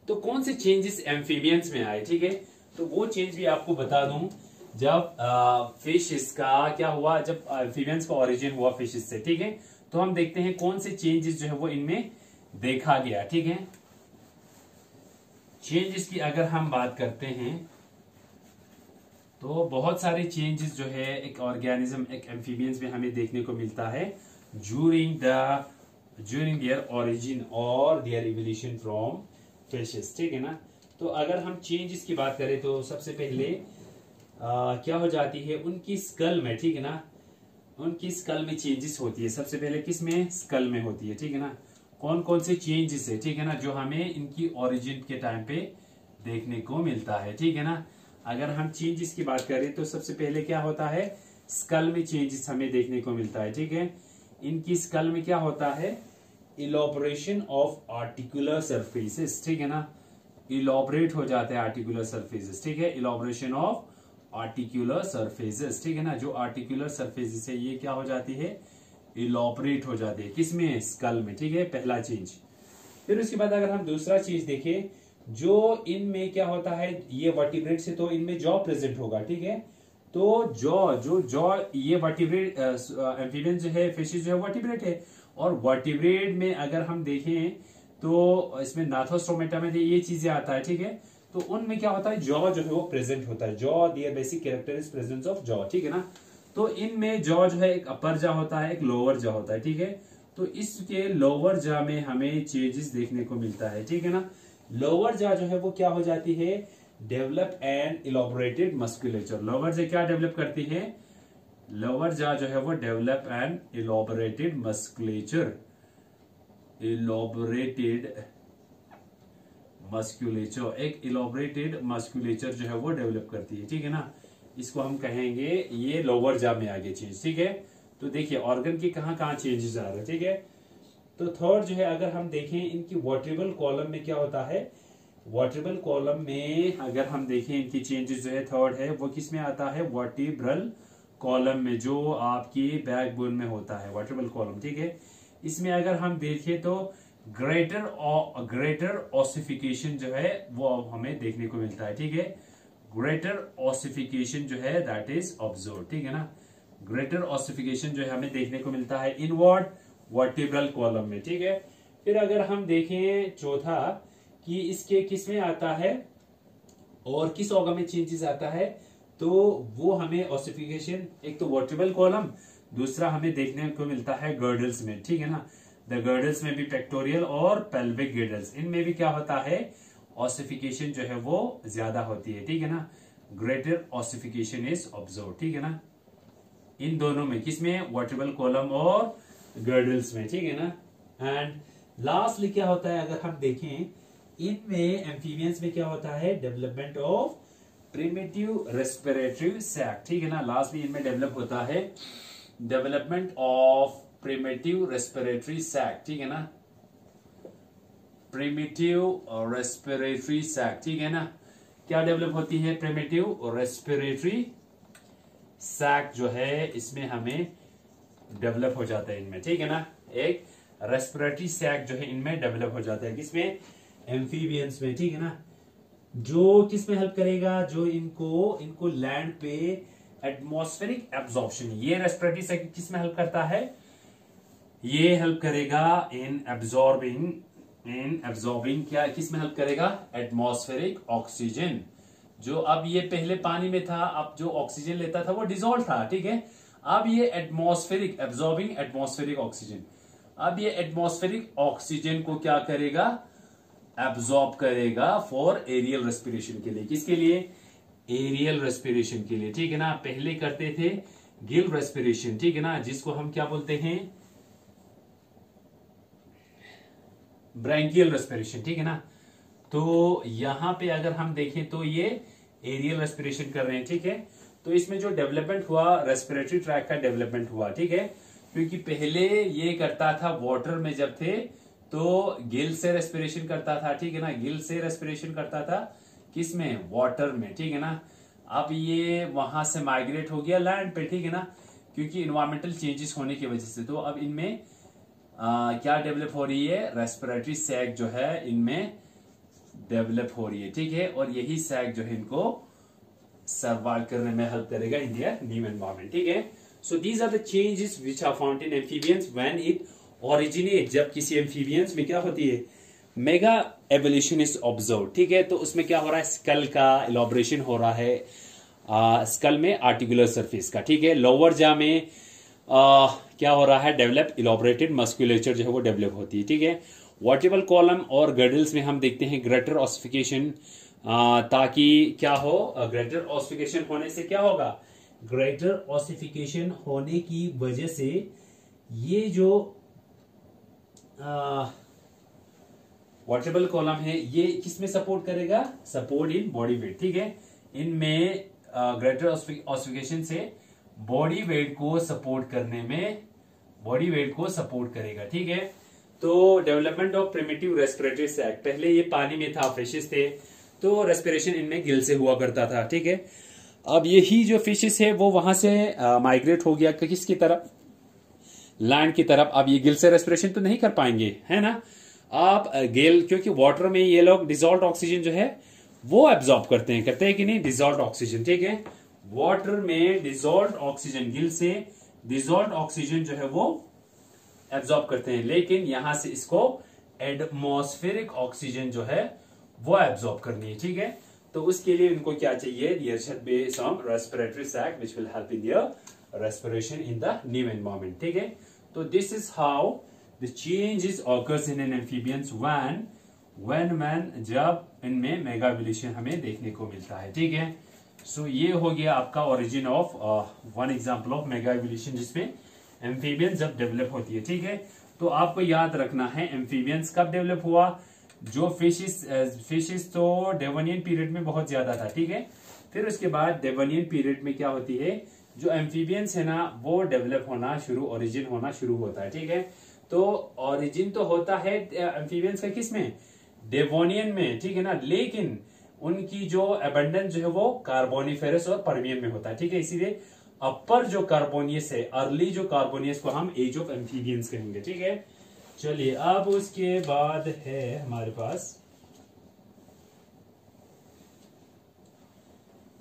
Speaker 1: तो कौन से चेंजेस एम्फीबियंस में आए, ठीक है, तो वो चेंज भी आपको बता दूं। जब फिशेस का क्या हुआ, जब एम्फीबियंस का ओरिजिन हुआ फिशेस से, ठीक है, तो हम देखते हैं कौन से चेंजेस जो है वो इनमें देखा गया, ठीक है। चेंजेस की अगर हम बात करते हैं तो बहुत सारे चेंजेस जो है एक ऑर्गेनिज्म, एक एम्फीबियंस में हमें देखने को मिलता है ड्यूरिंग देयर ओरिजिन और देयर इवोल्यूशन फ्रॉम फिशेस, ठीक है ना। तो अगर हम चेंजेस की बात करें तो सबसे पहले क्या हो जाती है उनकी स्कल में, ठीक है ना, उनकी स्कल में चेंजेस होती है। सबसे पहले किस में, स्कल में होती है, ठीक है ना। कौन कौन से चेंजेस है, ठीक है ना, जो हमें इनकी ओरिजिन के टाइम पे देखने को मिलता है, ठीक है ना। अगर हम चेंजेस की बात करें तो सबसे पहले क्या होता है, स्कल में चेंजेस हमें देखने को मिलता है, ठीक है। इनकी स्कल में क्या होता है, इलॉबरेशन ऑफ आर्टिकुलर सरफेसेस, ठीक है ना, इलॉबरेट हो जाते हैं आर्टिकुलर सरफेसेस, ठीक है, इलॉबरेशन ऑफ आर्टिकुलर सरफेसेस, ठीक है ना। जो आर्टिकुलर सरफेसेस है ये क्या हो जाती है, इलॉबरेट हो जाती है, किसमें, स्कल में, ठीक है, पहला चीज। फिर उसके बाद अगर हम दूसरा चीज देखें, जो इनमें क्या होता है, ये वर्टिब्रेट से तो इनमें जॉ प्रेजेंट होगा, ठीक है। तो जॉ ये वर्टिब्रेट एम्फीबियन जो है, फिशेस जो है वर्टिब्रेट है। और वर्टिब्रेट में अगर हम देखें तो इसमें नाथोस्टोमेटा में ये चीजें आता है, ठीक है। तो उनमें क्या होता है, जॉ जो है वो प्रेजेंट होता है, jaw their basic character is presence of jaw, ठीक है ना। तो इनमें जॉ जो है एक अपर जॉ होता है, एक लोअर जॉ होता है, ठीक है। तो इसके लोअर जॉ में हमें चेंजेस देखने को मिलता है, ठीक है ना। लोअर जॉ जो है वो क्या हो जाती है, develop and elaborated musculature. Lower jaw क्या डेवलप करती है, लोअर जॉ जो है वो develop and elaborated musculature, elaborated musculature, एक इलॉबरेटेड मस्कुलेचर जो है वो डेवलप करती है, ठीक है ना। इसको हम कहेंगे ये लोअर जॉ में आगे चेंज, ठीक है। तो देखिए ऑर्गन के कहां कहां चेंजेस आ रहे हैं, ठीक है। तो थर्ड जो है अगर हम देखें इनकी वर्टिब्रल कॉलम में क्या होता है, वर्टिब्रल कॉलम में अगर हम देखें इनकी चेंजेस जो है थर्ड है वो किस में आता है, वर्टिब्रल कॉलम में, जो आपकी बैकबोन में होता है वर्टिब्रल कॉलम, ठीक है। इसमें अगर हम देखें तो ग्रेटर ऑसिफिकेशन जो है वो हमें देखने को मिलता है, ठीक है। ग्रेटर ऑसिफिकेशन जो है दैट इज ऑब्जर्व, ठीक है ना। ग्रेटर ऑसिफिकेशन जो है हमें देखने को मिलता है इनवर्ड वर्टिब्रल कॉलम में, ठीक है। फिर अगर हम देखें चौथा कि इसके किस में आता है और किस ऑर्गन में चेंजेस आता है, तो वो हमें ऑसिफिकेशन एक तो वर्टिब्रल कॉलम, दूसरा हमें देखने को मिलता है गर्डल्स में, ठीक है ना। द गर्डल्स में भी पेक्टोरियल और पेल्विक गर्डल्स, इनमें भी क्या होता है, ऑसिफिकेशन जो है वो ज्यादा होती है, ठीक है ना। ग्रेटर ऑसिफिकेशन इज ऑब्जर्व, ठीक है ना, इन दोनों में, किसमें, वर्टिब्रल कॉलम और गर्डल्स में, ठीक है ना। एंड लास्टली क्या होता है अगर हम देखें इनमें एम्फीबियंस में क्या होता है, development of primitive respiratory sac, ठीक है ना। लास्टली इनमें डेवलप होता है development of primitive respiratory sac, ठीक है ना, प्रिमिटिव रेस्पिरेटरी सैक, ठीक है ना। क्या डेवलप होती है, प्रिमिटिव रेस्पिरेटरी सैक जो है इसमें हमें डेवलप हो जाता है इनमें, ठीक है ना। एक रेस्पिरेटरी सैक जो है इनमें डेवलप हो जाता है, किसमें, एम्फीबियंस में, ठीक है ना। जो किसमें हेल्प करेगा, जो इनको लैंड पे एटमॉस्फेरिक एब्जॉर्प्शन, ये रेस्पिरेटरी सैक किसमें हेल्प करता है, ये हेल्प करेगा इन एब्जॉर्बिंग क्या, किसमें हेल्प करेगा, एटमॉस्फेरिक ऑक्सीजन। जो अब ये पहले पानी में था, अब जो ऑक्सीजन लेता था वो डिजोल्व था, ठीक है। अब ये एटमॉस्फेरिक एब्जॉर्बिंग एटमॉस्फेरिक ऑक्सीजन, अब ये एटमॉस्फेरिक ऑक्सीजन को क्या करेगा, एब्जॉर्ब करेगा फॉर एरियल रेस्पिरेशन के लिए। किसके लिए, एरियल रेस्पिरेशन के लिए, ठीक है ना। पहले करते थे गिल रेस्पिरेशन, ठीक है ना, जिसको हम क्या बोलते हैं, ब्रैंकियल रेस्पिरेशन, ठीक है ना। तो यहां पे अगर हम देखें तो ये एरियल रेस्पिरेशन कर रहे हैं, ठीक है। तो इसमें जो डेवलपमेंट हुआ, रेस्पिरेटरी ट्रैक का डेवलपमेंट हुआ, ठीक है। क्योंकि पहले ये करता था वाटर में जब थे तो गिल से रेस्पिरेशन करता था, ठीक है ना, गिल से रेस्पिरेशन करता था किसमें, वाटर में, ठीक है ना। अब ये वहां से माइग्रेट हो गया लैंड पे, ठीक है ना, क्योंकि इन्वायरमेंटल चेंजेस होने की वजह से। तो अब इनमें क्या डेवलप हो रही है, रेस्पिरेटरी सैक जो है इनमें डेवलप हो रही है, ठीक है। और यही सैक जो है इनको सर्वाइव करने में हेल्प करेगा इन दियर न्यू एनवायरमेंट, ठीक है। So these are the changes which are found in amphibians when it originate, जब किसी एम्फीबियंस में क्या होती है, मेगा एवोल्यूशन इज ऑब्जर्व, ठीक है। तो उसमें क्या हो रहा है, स्कल का इलॉबरेशन हो रहा है, स्कल में आर्टिकुलर सरफेस का, ठीक है। लोअर जा में क्या हो रहा है, डेवलप इलॉबरेटेड मस्कुलेचर जो है वो डेवलप होती है, ठीक है। वर्टिबल कॉलम और गर्डल्स में हम देखते हैं ग्रेटर ऑसिफिकेशन, ताकि क्या हो, ग्रेटर ऑसिफिकेशन होने से क्या होगा, ग्रेटर ऑसिफिकेशन होने की वजह से ये जो वर्टिबल कॉलम है ये किसमें सपोर्ट करेगा, सपोर्ट इन बॉडी वेट, ठीक है। इनमें ग्रेटर ऑसिफिकेशन से बॉडी वेट को सपोर्ट करने में, बॉडी वेट को सपोर्ट करेगा, ठीक है। तो development of primitive respiratory sac, पहले ये पानी में था, फिशेस थे, तो रेस्पिरेशन इनमें गिल से हुआ करता था, ठीक है। अब यही जो फिशेस है वो वहां से माइग्रेट हो गया किसकी तरफ, लैंड की तरफ। अब ये गिल से रेस्पिरेशन तो नहीं कर पाएंगे, है ना। आप गिल, क्योंकि वाटर में ये लोग डिजॉल्व ऑक्सीजन जो है वो एब्जॉर्ब करते हैं कि नहीं, डिजॉल्व ऑक्सीजन, ठीक है। वाटर में डिजॉल्व ऑक्सीजन, गिल से डिजॉल्व ऑक्सीजन जो है वो एब्जॉर्ब करते हैं, लेकिन यहां से इसको एटमॉस्फेरिक ऑक्सीजन जो है वो एब्जॉर्ब करनी है, ठीक है। तो उसके लिए इनको क्या चाहिए, there should be some respiratory sac which will help in their respiration in the new environment, ठीक है। तो this is how the changes occurs in an amphibians when जब इनमें मेगा एवोल्यूशन हमें देखने को मिलता है, ठीक है। सो ये हो गया आपका origin of one example of mega evolution, जिसमें एम्फीबियंस जब डेवलप होती है, ठीक है। तो आपको याद रखना है एम्फीबियंस कब डेवलप हुआ, जो फिशेस तो डेवोनियन पीरियड में बहुत ज्यादा था, ठीक है। फिर उसके बाद डेवोनियन पीरियड में क्या होती है, जो एम्फीबियंस है ना वो डेवलप होना शुरू, ओरिजिन होना शुरू होता है, ठीक है। तो ओरिजिन तो होता है एम्फीबियंस का किसमें, डेवोनियन में, ठीक है ना, लेकिन उनकी जो एबंडेंस जो है वो कार्बोनिफेरस और पर्मियन में होता है, ठीक है। इसीलिए अपर जो कार्बोनियस है, अर्ली जो कार्बोनियस को हम एज ऑफ एम्फीबियंस कहेंगे, ठीक है। चलिए अब उसके बाद है हमारे पास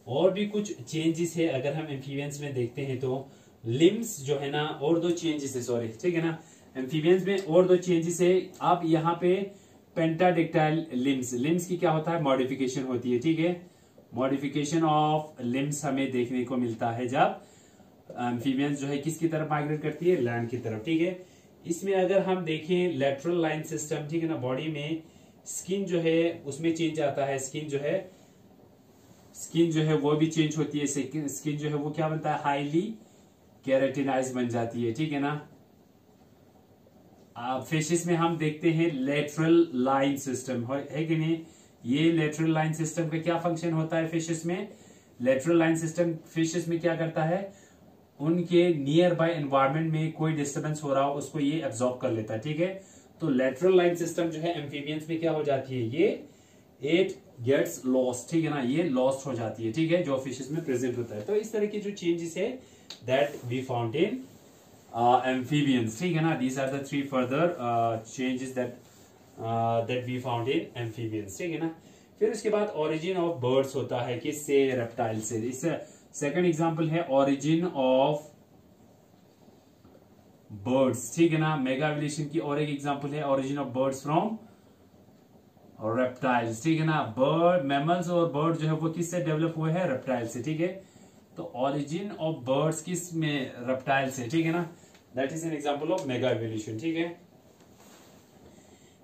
Speaker 1: और भी कुछ चेंजेस है। अगर हम एम्फीबियंस में देखते हैं तो लिम्स जो है ना, और दो चेंजेस है, सॉरी, ठीक है ना। एम्फीबियंस में और दो चेंजेस है। आप यहाँ पे पेंटाडिक्टाइल लिम्स की क्या होता है, मॉडिफिकेशन होती है, ठीक है। मॉडिफिकेशन ऑफ लिम्स हमें देखने को मिलता है जब एम्फीबियंस जो है किसकी तरफ माइग्रेट करती है, लैंड की तरफ, ठीक है। इसमें अगर हम देखें लेटरल लाइन सिस्टम, ठीक है ना, बॉडी में स्किन जो है उसमें चेंज आता है, स्किन जो है वो भी चेंज होती है। स्किन जो है वो क्या बनता है, हाईली केराटिनाइज बन जाती है, ठीक है ना। फिशेस में हम देखते हैं लेटरल लाइन सिस्टम है कि नहीं। ये लेटरल लाइन सिस्टम का क्या फंक्शन होता है फिशेस में, लेटरल लाइन सिस्टम फिशेस में क्या करता है, उनके नियर बाय एनवायरमेंट में कोई डिस्टर्बेंस हो रहा हो उसको ये एब्जॉर्ब कर लेता है, ठीक है। तो लेटरल लाइन सिस्टम जो है एम्फीबियंस में क्या हो जाती है, ये इट गेट्स लॉस्ट, ठीक है ना, ये लॉस्ट हो जाती है, ठीक है, जो फिशेस में प्रेजेंट होता है। तो इस तरह की जो चेंजेस है that we found in amphibians, ठीक है ना। These are the three further changes that we found in amphibians, ठीक है ना। फिर उसके बाद origin of birds होता है किससे, रेप्टाइल से। इस सेकंड एग्जांपल है origin of birds, ठीक है ना। मेगा एवोल्यूशन की और एक एग्जांपल है origin of birds from reptiles, ठीक है ना। बर्ड, मैमल्स और बर्ड जो है वो किससे डेवलप हुए हैं, रेप्टाइल से, ठीक है। तो origin of birds किस में, रेप्टाइल से, ठीक है ना। That is an example of mega evolution, ठीक है।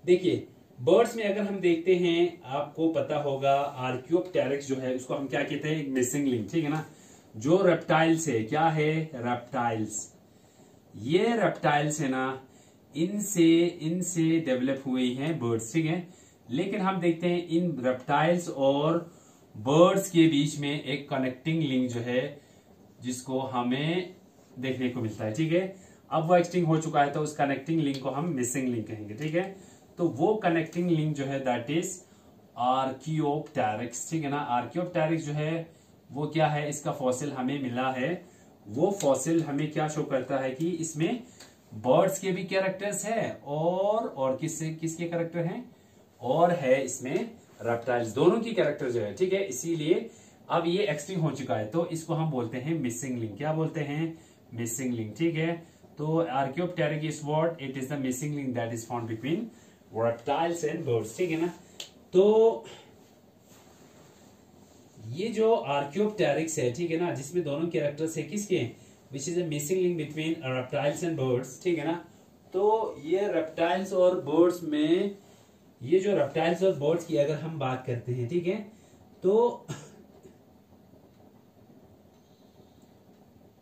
Speaker 1: देखिए बर्ड्स में अगर हम देखते हैं, आपको पता होगा आर्कियोप्टेरिक्स जो है उसको हम क्या कहते हैं, एक मिसिंग लिंक, ठीक है ना। जो रेप्टाइल्स है, क्या है, रेप्टाइल्स, ये रेप्टाइल्स है ना, इनसे डेवलप हुए हैं बर्ड्स, ठीक है। लेकिन हम देखते हैं इन रेप्टाइल्स और बर्ड्स के बीच में एक कनेक्टिंग लिंक जो है जिसको हमें देखने को मिलता है, ठीक है। अब वो एक्सटिंक्ट हो चुका है तो उस कनेक्टिंग लिंक को हम मिसिंग लिंक कहेंगे, ठीक है। तो वो कनेक्टिंग लिंक जो है दैट इज आर्कियोप्टेरिक्स, ठीक है ना। आर्कियोप्टेरिक्स जो है वो क्या है, इसका फॉसिल हमें मिला है। वो फॉसिल हमें क्या शो करता है कि इसमें बर्ड्स के भी कैरेक्टर्स है और किसके कैरेक्टर हैं, और है इसमें रेप्टाइल्स, दोनों की कैरेक्टर जो है, ठीक है। इसीलिए अब ये एक्सटिंक्ट हो चुका है तो इसको हम बोलते हैं मिसिंग लिंक। क्या बोलते हैं, मिसिंग लिंक, ठीक है। तो Archaeopteryx is what, it is the missing link that is found between reptiles and birds, ठीक है ना। तो ये जो आर्कियोप्टेरिक्स है, ठीक है ना, जिसमें दोनों कैरेक्टर्स है किसके, which is a missing link between reptiles and birds, ठीक है ना। तो ये रेप्टाइल्स और बर्ड्स में, ये जो रेप्टाइल्स और बर्ड्स की अगर हम बात करते हैं, ठीक है, तो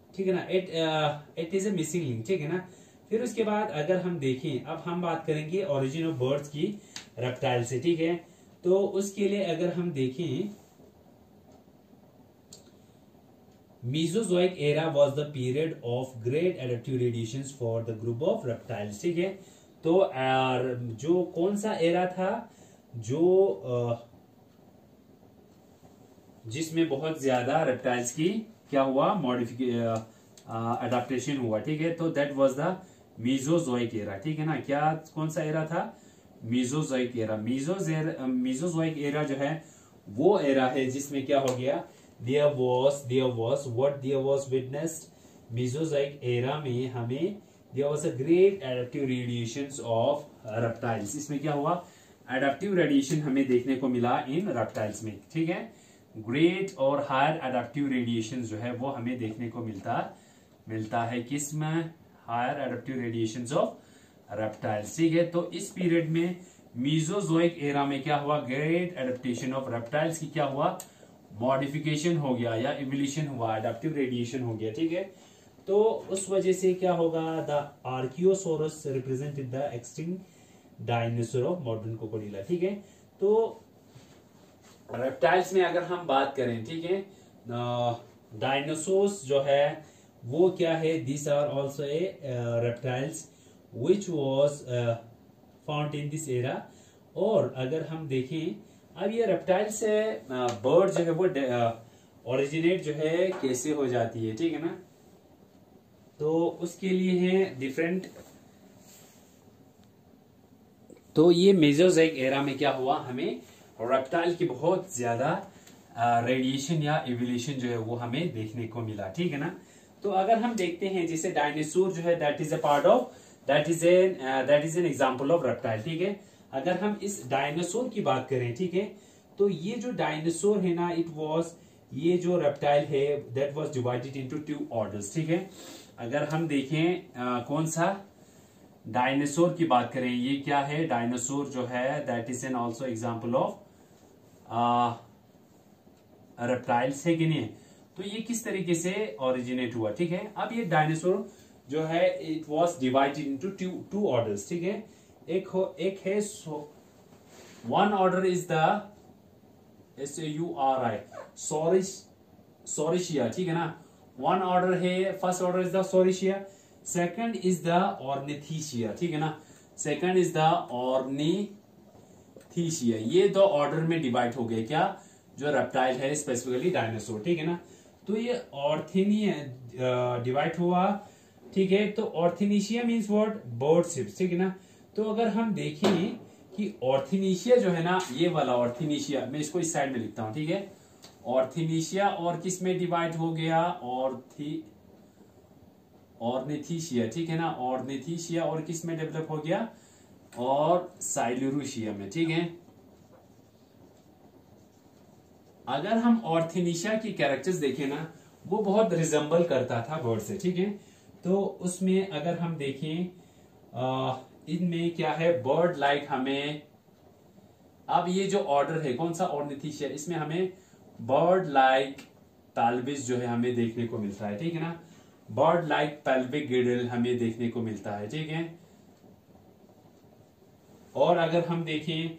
Speaker 1: ठीक है ना, it is A missing link, ठीक है ना। फिर उसके बाद अगर हम देखें, अब हम बात करेंगे ओरिजिन ऑफ बर्ड्स की रेप्टाइल से, ठीक है। तो उसके लिए अगर हम देखें, Mesozoic era was the period of great adaptive radiations for the group of reptiles, ठीक है। तो जो कौन सा एरा था, जो जिसमें बहुत ज्यादा रेप्टाइल्स की क्या हुआ, अडेप्टेशन हुआ, ठीक है। तो that was the Mesozoic era, ठीक है ना। क्या, कौन सा एरा था, मीसोजोइक एरा। मीसोजोइक एरा जो है वो एरा है जिसमें क्या हो गया, there was witnessed Mesozoic era में हमें there was a great adaptive radiations of reptiles. इसमें क्या हुआ, एडाप्टिव रेडिएशन हमें देखने को मिला इन रेप्टाइल्स में, ठीक है। ग्रेट और हायर एडाप्टिव रेडिएशन जो है वो हमें देखने को मिलता है किसमें, higher adaptive radiations of reptiles, ठीक है। तो इस पीरियड में मीसोजोइक एरा में क्या हुआ, ग्रेट एडेप्टेशन ऑफ रेप्टाइल्स की क्या हुआ, मॉडिफिकेशन हो गया या इवोल्यूशन हुआ, एडाप्टिव रेडिएशन हो गया, ठीक है। तो उस वजह से क्या होगा, the archosaurs represented the extinct dinosaur of modern crocodile, ठीक है। तो रेप्टाइल्स में अगर हम बात करें, ठीक है, डायनासोर्स जो है वो क्या है, this are also a reptiles which was found in this era. और अगर हम देखें, अब ये रेप्टाइल से बर्ड जो है वो ओरिजिनेट जो है कैसे हो जाती है, ठीक है ना। तो उसके लिए है डिफरेंट, तो ये मेसोजोइक एरा में क्या हुआ, हमें रेप्टाइल की बहुत ज्यादा रेडिएशन या इवोल्यूशन जो है वो हमें देखने को मिला, ठीक है ना। तो अगर हम देखते हैं जैसे डायनासोर जो है that is a part of, that is an example of reptile, ठीक है। अगर हम इस डायनासोर की बात करें, ठीक है, तो ये जो डायनासोर है ना, इट वाज, ये जो रेप्टाइल है that was divided into 2 orders, ठीक है। अगर हम देखें कौन सा डायनासोर की बात करें, ये क्या है, डायनासोर जो है that is an also example of reptiles, है कि नहीं। तो ये किस तरीके से ओरिजिनेट हुआ, ठीक है। अब ये डायनासोर जो है it was divided into 2 orders, ठीक है। एक है one order is the SAURI saurischia, ठीक है ना। वन ऑर्डर है, first order is the saurischia, second is the ornithischia, ठीक है ना। Second is the ornithischia. ये 2 ऑर्डर में डिवाइड हो गए, क्या, जो रेप्टाइल है स्पेसिफिकली डायनासोर, ठीक है ना। तो ये ऑर्थिनिया डिवाइड हुआ, ठीक है। तो ऑर्थिनीशिया मीन्स व्हाट, बर्ड शिप्स, ठीक है ना। तो अगर हम देखें कि ऑर्थिनीशिया जो है ना, ये वाला ऑर्थिनीशिया, मैं इसको इस साइड में लिखता हूं, ठीक है। ऑर्थिनीशिया और किस में डिवाइड हो गया, ऑर्निथीशिया, ठीक है ना। ऑर्निथीशिया और किस में डेवलप हो गया, और साइलुरुशिया में, ठीक है। अगर हम ऑर्थिनीशिया की कैरेक्टर्स देखें ना, वो बहुत रिजेंबल करता था बर्ड से, ठीक है। तो उसमें अगर हम देखें इनमें क्या है, बर्ड लाइक हमें, अब ये जो ऑर्डर है कौन सा, ऑर्निथिशिया, इसमें हमें बर्ड लाइक पेल्विस जो है हमें देखने को मिलता है, ठीक है ना, बर्ड लाइक पेल्विक गिडल हमें देखने को मिलता है, ठीक है। और अगर हम देखें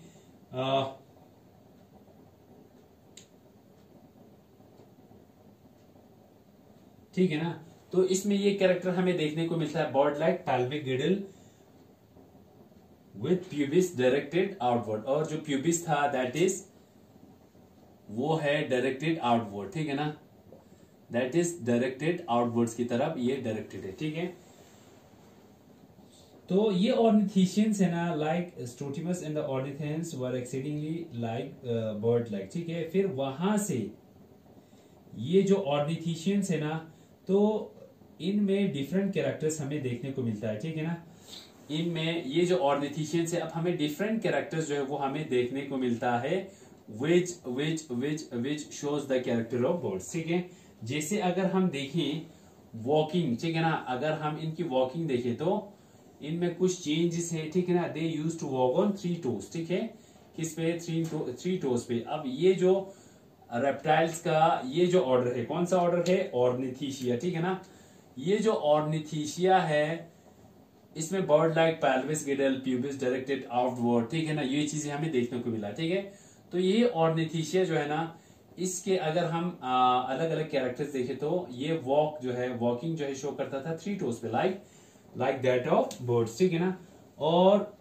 Speaker 1: ठीक है ना, तो इसमें ये कैरेक्टर हमें देखने को मिलता है, bird like pelvic girdle with pubis directed outward, और जो प्यूबिस था दैट इज वो है डायरेक्टेड आउटवर्ड, ठीक है ना, दैट इज डायरेक्टेड आउटवर्ड्स की तरफ ये डायरेक्टेड है, ठीक है। तो ये ऑर्निथिशियंस है ना, like struthiomimus and the ornithomimus were exceedingly like bird like, ठीक है। फिर वहां से ये जो ऑर्निथिशियंस है ना, तो इनमें डिफरेंट कैरेक्टर्स हमें देखने को मिलता है, ठीक है ना, इनमें ये जो ऑर्निथिशियंस है, अब हमें डिफरेंट कैरेक्टर्स जो है वो हमें देखने को मिलता है, which shows the character of birds, ठीक है। जैसे अगर हम देखें वॉकिंग, ठीक है ना, अगर हम इनकी वॉकिंग देखें तो इनमें कुछ चेंजेस है, ठीक है ना, they use to walk on 3 toes, ठीक है, किस पे, 3 toes पे। अब ये जो रेप्टाइल्स का ये जो ऑर्डर है, कौन सा ऑर्डर है, ऑर्निथिशिया, ठीक है ना, ये जो ऑर्निथिशिया है इसमें bird like pelvis girdle pubis directed outward, ठीक है ना, ये चीजें हमें देखने को मिला, ठीक है। तो ये ऑर्निथिशिया जो है ना, इसके अगर हम अलग अलग कैरेक्टर्स देखें तो ये वॉक जो है, वॉकिंग जो है शो करता था 3 toes पे, लाइक दैट ऑफ बर्ड्स, ठीक है ना। और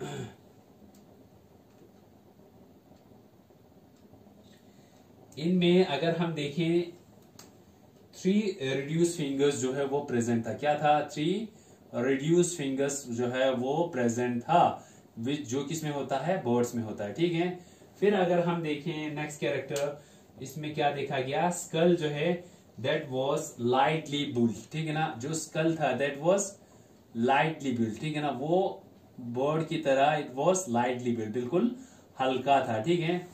Speaker 1: इनमें अगर हम देखें 3 रिड्यूस फिंगर्स जो है वो प्रेजेंट था, क्या था, 3 रिड्यूस फिंगर्स जो है वो प्रेजेंट था, जो किसमें होता है, बर्ड्स में होता है, ठीक है। फिर अगर हम देखें नेक्स्ट कैरेक्टर, इसमें क्या देखा गया, स्कल जो है दैट वाज लाइटली बुल्ड, ठीक है ना, जो स्कल था दैट वाज लाइटली बिल्ड, ठीक है ना, वो बर्ड की तरह इट वाज लाइटली बिल्ड, बिल्कुल हल्का था, ठीक है।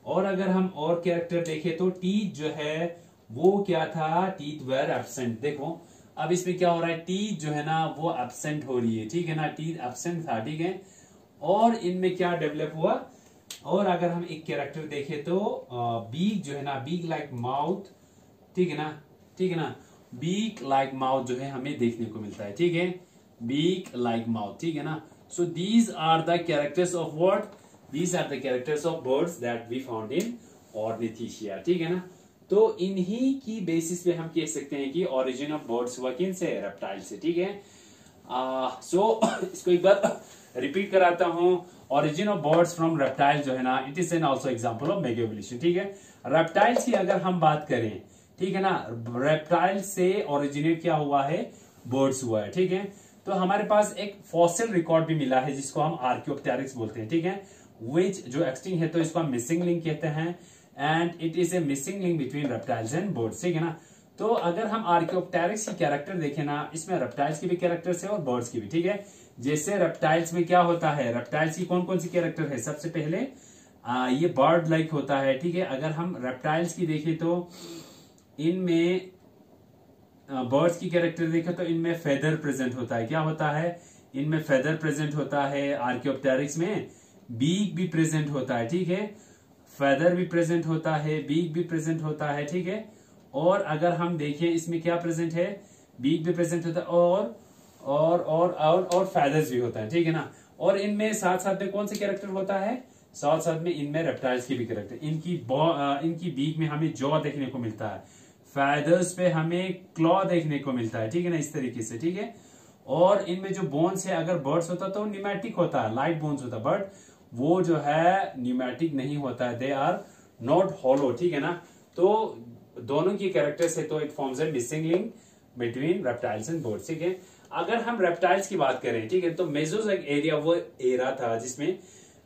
Speaker 1: और अगर हम और कैरेक्टर देखें तो टीथ जो है वो क्या था, टीथ वेर एब्सेंट, देखो अब इसमें क्या हो रहा है, टीथ जो है ना वो एब्सेंट हो रही है, ठीक है ना, टीथ एब्सेंट था, ठीक है। और इनमें क्या डेवलप हुआ, और अगर हम एक कैरेक्टर देखें तो बीक जो है ना, बीक लाइक माउथ, ठीक है ना, बीक लाइक माउथ जो है हमें देखने को मिलता है, ठीक है, बीक लाइक माउथ, ठीक है ना। So these are the characters of what, these are the characters of birds that we found in ornithischia, ठीक है ना। तो इन्हीं की बेसिस पे हम कह सकते हैं कि ओरिजिन ऑफ बर्ड्स हुआ किन से, रेप्टाइल से, ठीक है। सो इसको एक बार रिपीट कराता हूं, origin of birds from reptile जो है ना, it is an also example of mega evolution, ठीक है। रेप्टाइल्स की अगर हम बात करें, ठीक है ना, रेप्टाइल से ओरिजिनेट क्या हुआ है, बर्ड्स हुआ है, ठीक है। तो हमारे पास एक फॉसिल रिकॉर्ड भी मिला है जिसको हम आर्कियोप्टेरिक्स बोलते हैं, ठीक है, विच जो एक्सटिंक्ट है तो इसको हम मिसिंग लिंक कहते हैं, and it is A missing link between reptiles and birds, ठीक है ना। तो अगर हम आर्कियोप्टेरिक्स की कैरेक्टर देखें ना, इसमें रेप्टाइल्स के भी कैरेक्टर्स है और बर्ड्स की भी, ठीक है। जैसे रेप्टाइल्स में क्या होता है, रेप्टाइल्स की कौन कौन सी कैरेक्टर है, सबसे पहले ये बर्ड लाइक होता है, ठीक है। अगर हम रेप्टाइल्स की देखें तो इनमें बर्ड्स की कैरेक्टर देखें तो इनमें फेदर प्रेजेंट होता है, क्या होता है, इनमें फेदर प्रेजेंट होता है। आर्कियोप्टेरिक्स में बीक भी प्रेजेंट होता है, ठीक है, फेदर भी प्रेजेंट होता है, बीक भी प्रेजेंट होता है, ठीक है। और अगर हम देखें इसमें क्या प्रेजेंट है, बीक भी प्रेजेंट होता है और फेदर्स भी होता है, ठीक है ना। और इनमें साथ साथ में कौन से कैरेक्टर होता है, साथ साथ में इनमें रेप्टाइल्स की भी कैरेक्टर, इनकी बीक में हमें जॉ देखने को मिलता है, फेदर्स पे हमें क्लॉ देखने को मिलता है, ठीक है ना, इस तरीके से, ठीक है। और इनमें जो बोन्स है, अगर बर्ड्स होता तो न्यूमेटिक होता है, लाइट बोन्स होता है, बट वो जो है न्यूमेटिक नहीं होता है, दे आर नॉट हॉलो, ठीक है ना। तो दोनों की कैरेक्टर्स है तो it forms a missing link between reptiles and birds, ठीक है। अगर हम रेप्टाइल्स की बात करें, ठीक है, तो मेसोजोइक एरिया वो एरा था जिसमें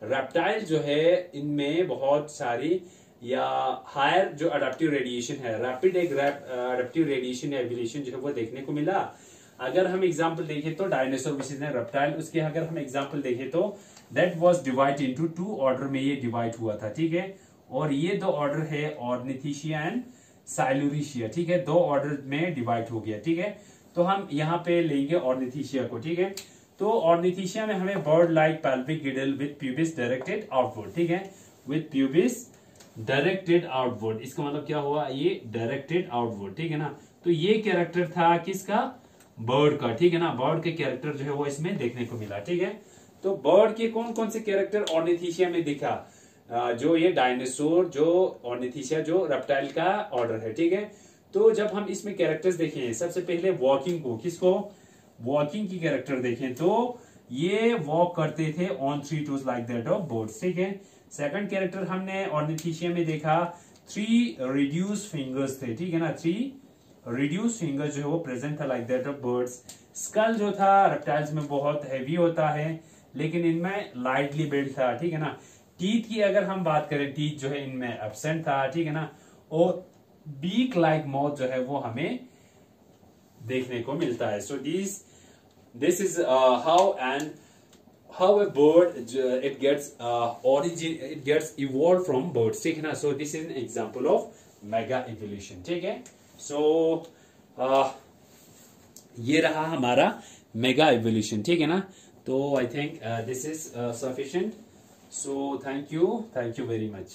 Speaker 1: रेप्टाइल जो है इनमें बहुत सारी या हायर जो अडेप्टिव रेडिएशन है, रैपिड एक अडेप्टिव रेडिएशन या एवोल्यूशन जो है वो देखने को मिला। अगर हम एग्जांपल देखें तो डायनासोर विच इज रेप्टाइल, उसके अगर हम एग्जांपल देखें तो that was divide into 2 order में ये डिवाइड हुआ था, ठीक है। और ये 2 ऑर्डर है ऑर्निथिशिया एंड साइलुरिशिया, ठीक है, 2 ऑर्डर में डिवाइड हो गया, ठीक है। तो हम यहाँ पे लेंगे ऑर्निथिशिया को, ठीक है। तो ऑर्निथीशिया में हमें bird like pelvic girdle with pubis directed outward, ठीक है, विद प्यूबिस डायरेक्टेड आउटवर्ड। इसका मतलब क्या हुआ, ये डायरेक्टेड आउटवर्ड, ठीक है ना। तो ये कैरेक्टर था किसका, बर्ड का, ठीक है ना। बर्ड के कैरेक्टर जो है वो इसमें देखने को मिला, ठीक है। तो बर्ड के कौन कौन से कैरेक्टर ऑर्निथीशिया में दिखा, जो ये डायनासोर, जो ऑर्निथीशिया, जो रेप्टाइल का ऑर्डर है, ठीक है। तो जब हम इसमें कैरेक्टर्स देखें, सबसे पहले वॉकिंग को, किसको, वॉकिंग की कैरेक्टर देखें, तो ये वॉक करते थे on 3 twos like that of birds, ठीक है। सेकंड कैरेक्टर हमने ऑर्निथीशिया में देखा 3 रिड्यूस फिंगर्स थे, ठीक है ना। 3 रिड्यूस फिंगर जो है वो प्रेजेंट था like that of birds. Skull जो था रेप्टाइल्स में बहुत हैवी होता है, लेकिन इनमें लाइटली बिल्ड था, ठीक है ना। टीथ की अगर हम बात करें, टीथ जो है इनमें एब्सेंट था, ठीक है ना। और बीक लाइक माउथ जो है वो हमें देखने को मिलता है। So this is how a bird it gets evolved from birds, ठीक है ना। so this is an example of mega evolution, ठीक है। so ये रहा हमारा मेगा evolution, ठीक है ना। तो I think this is sufficient, so thank you very much।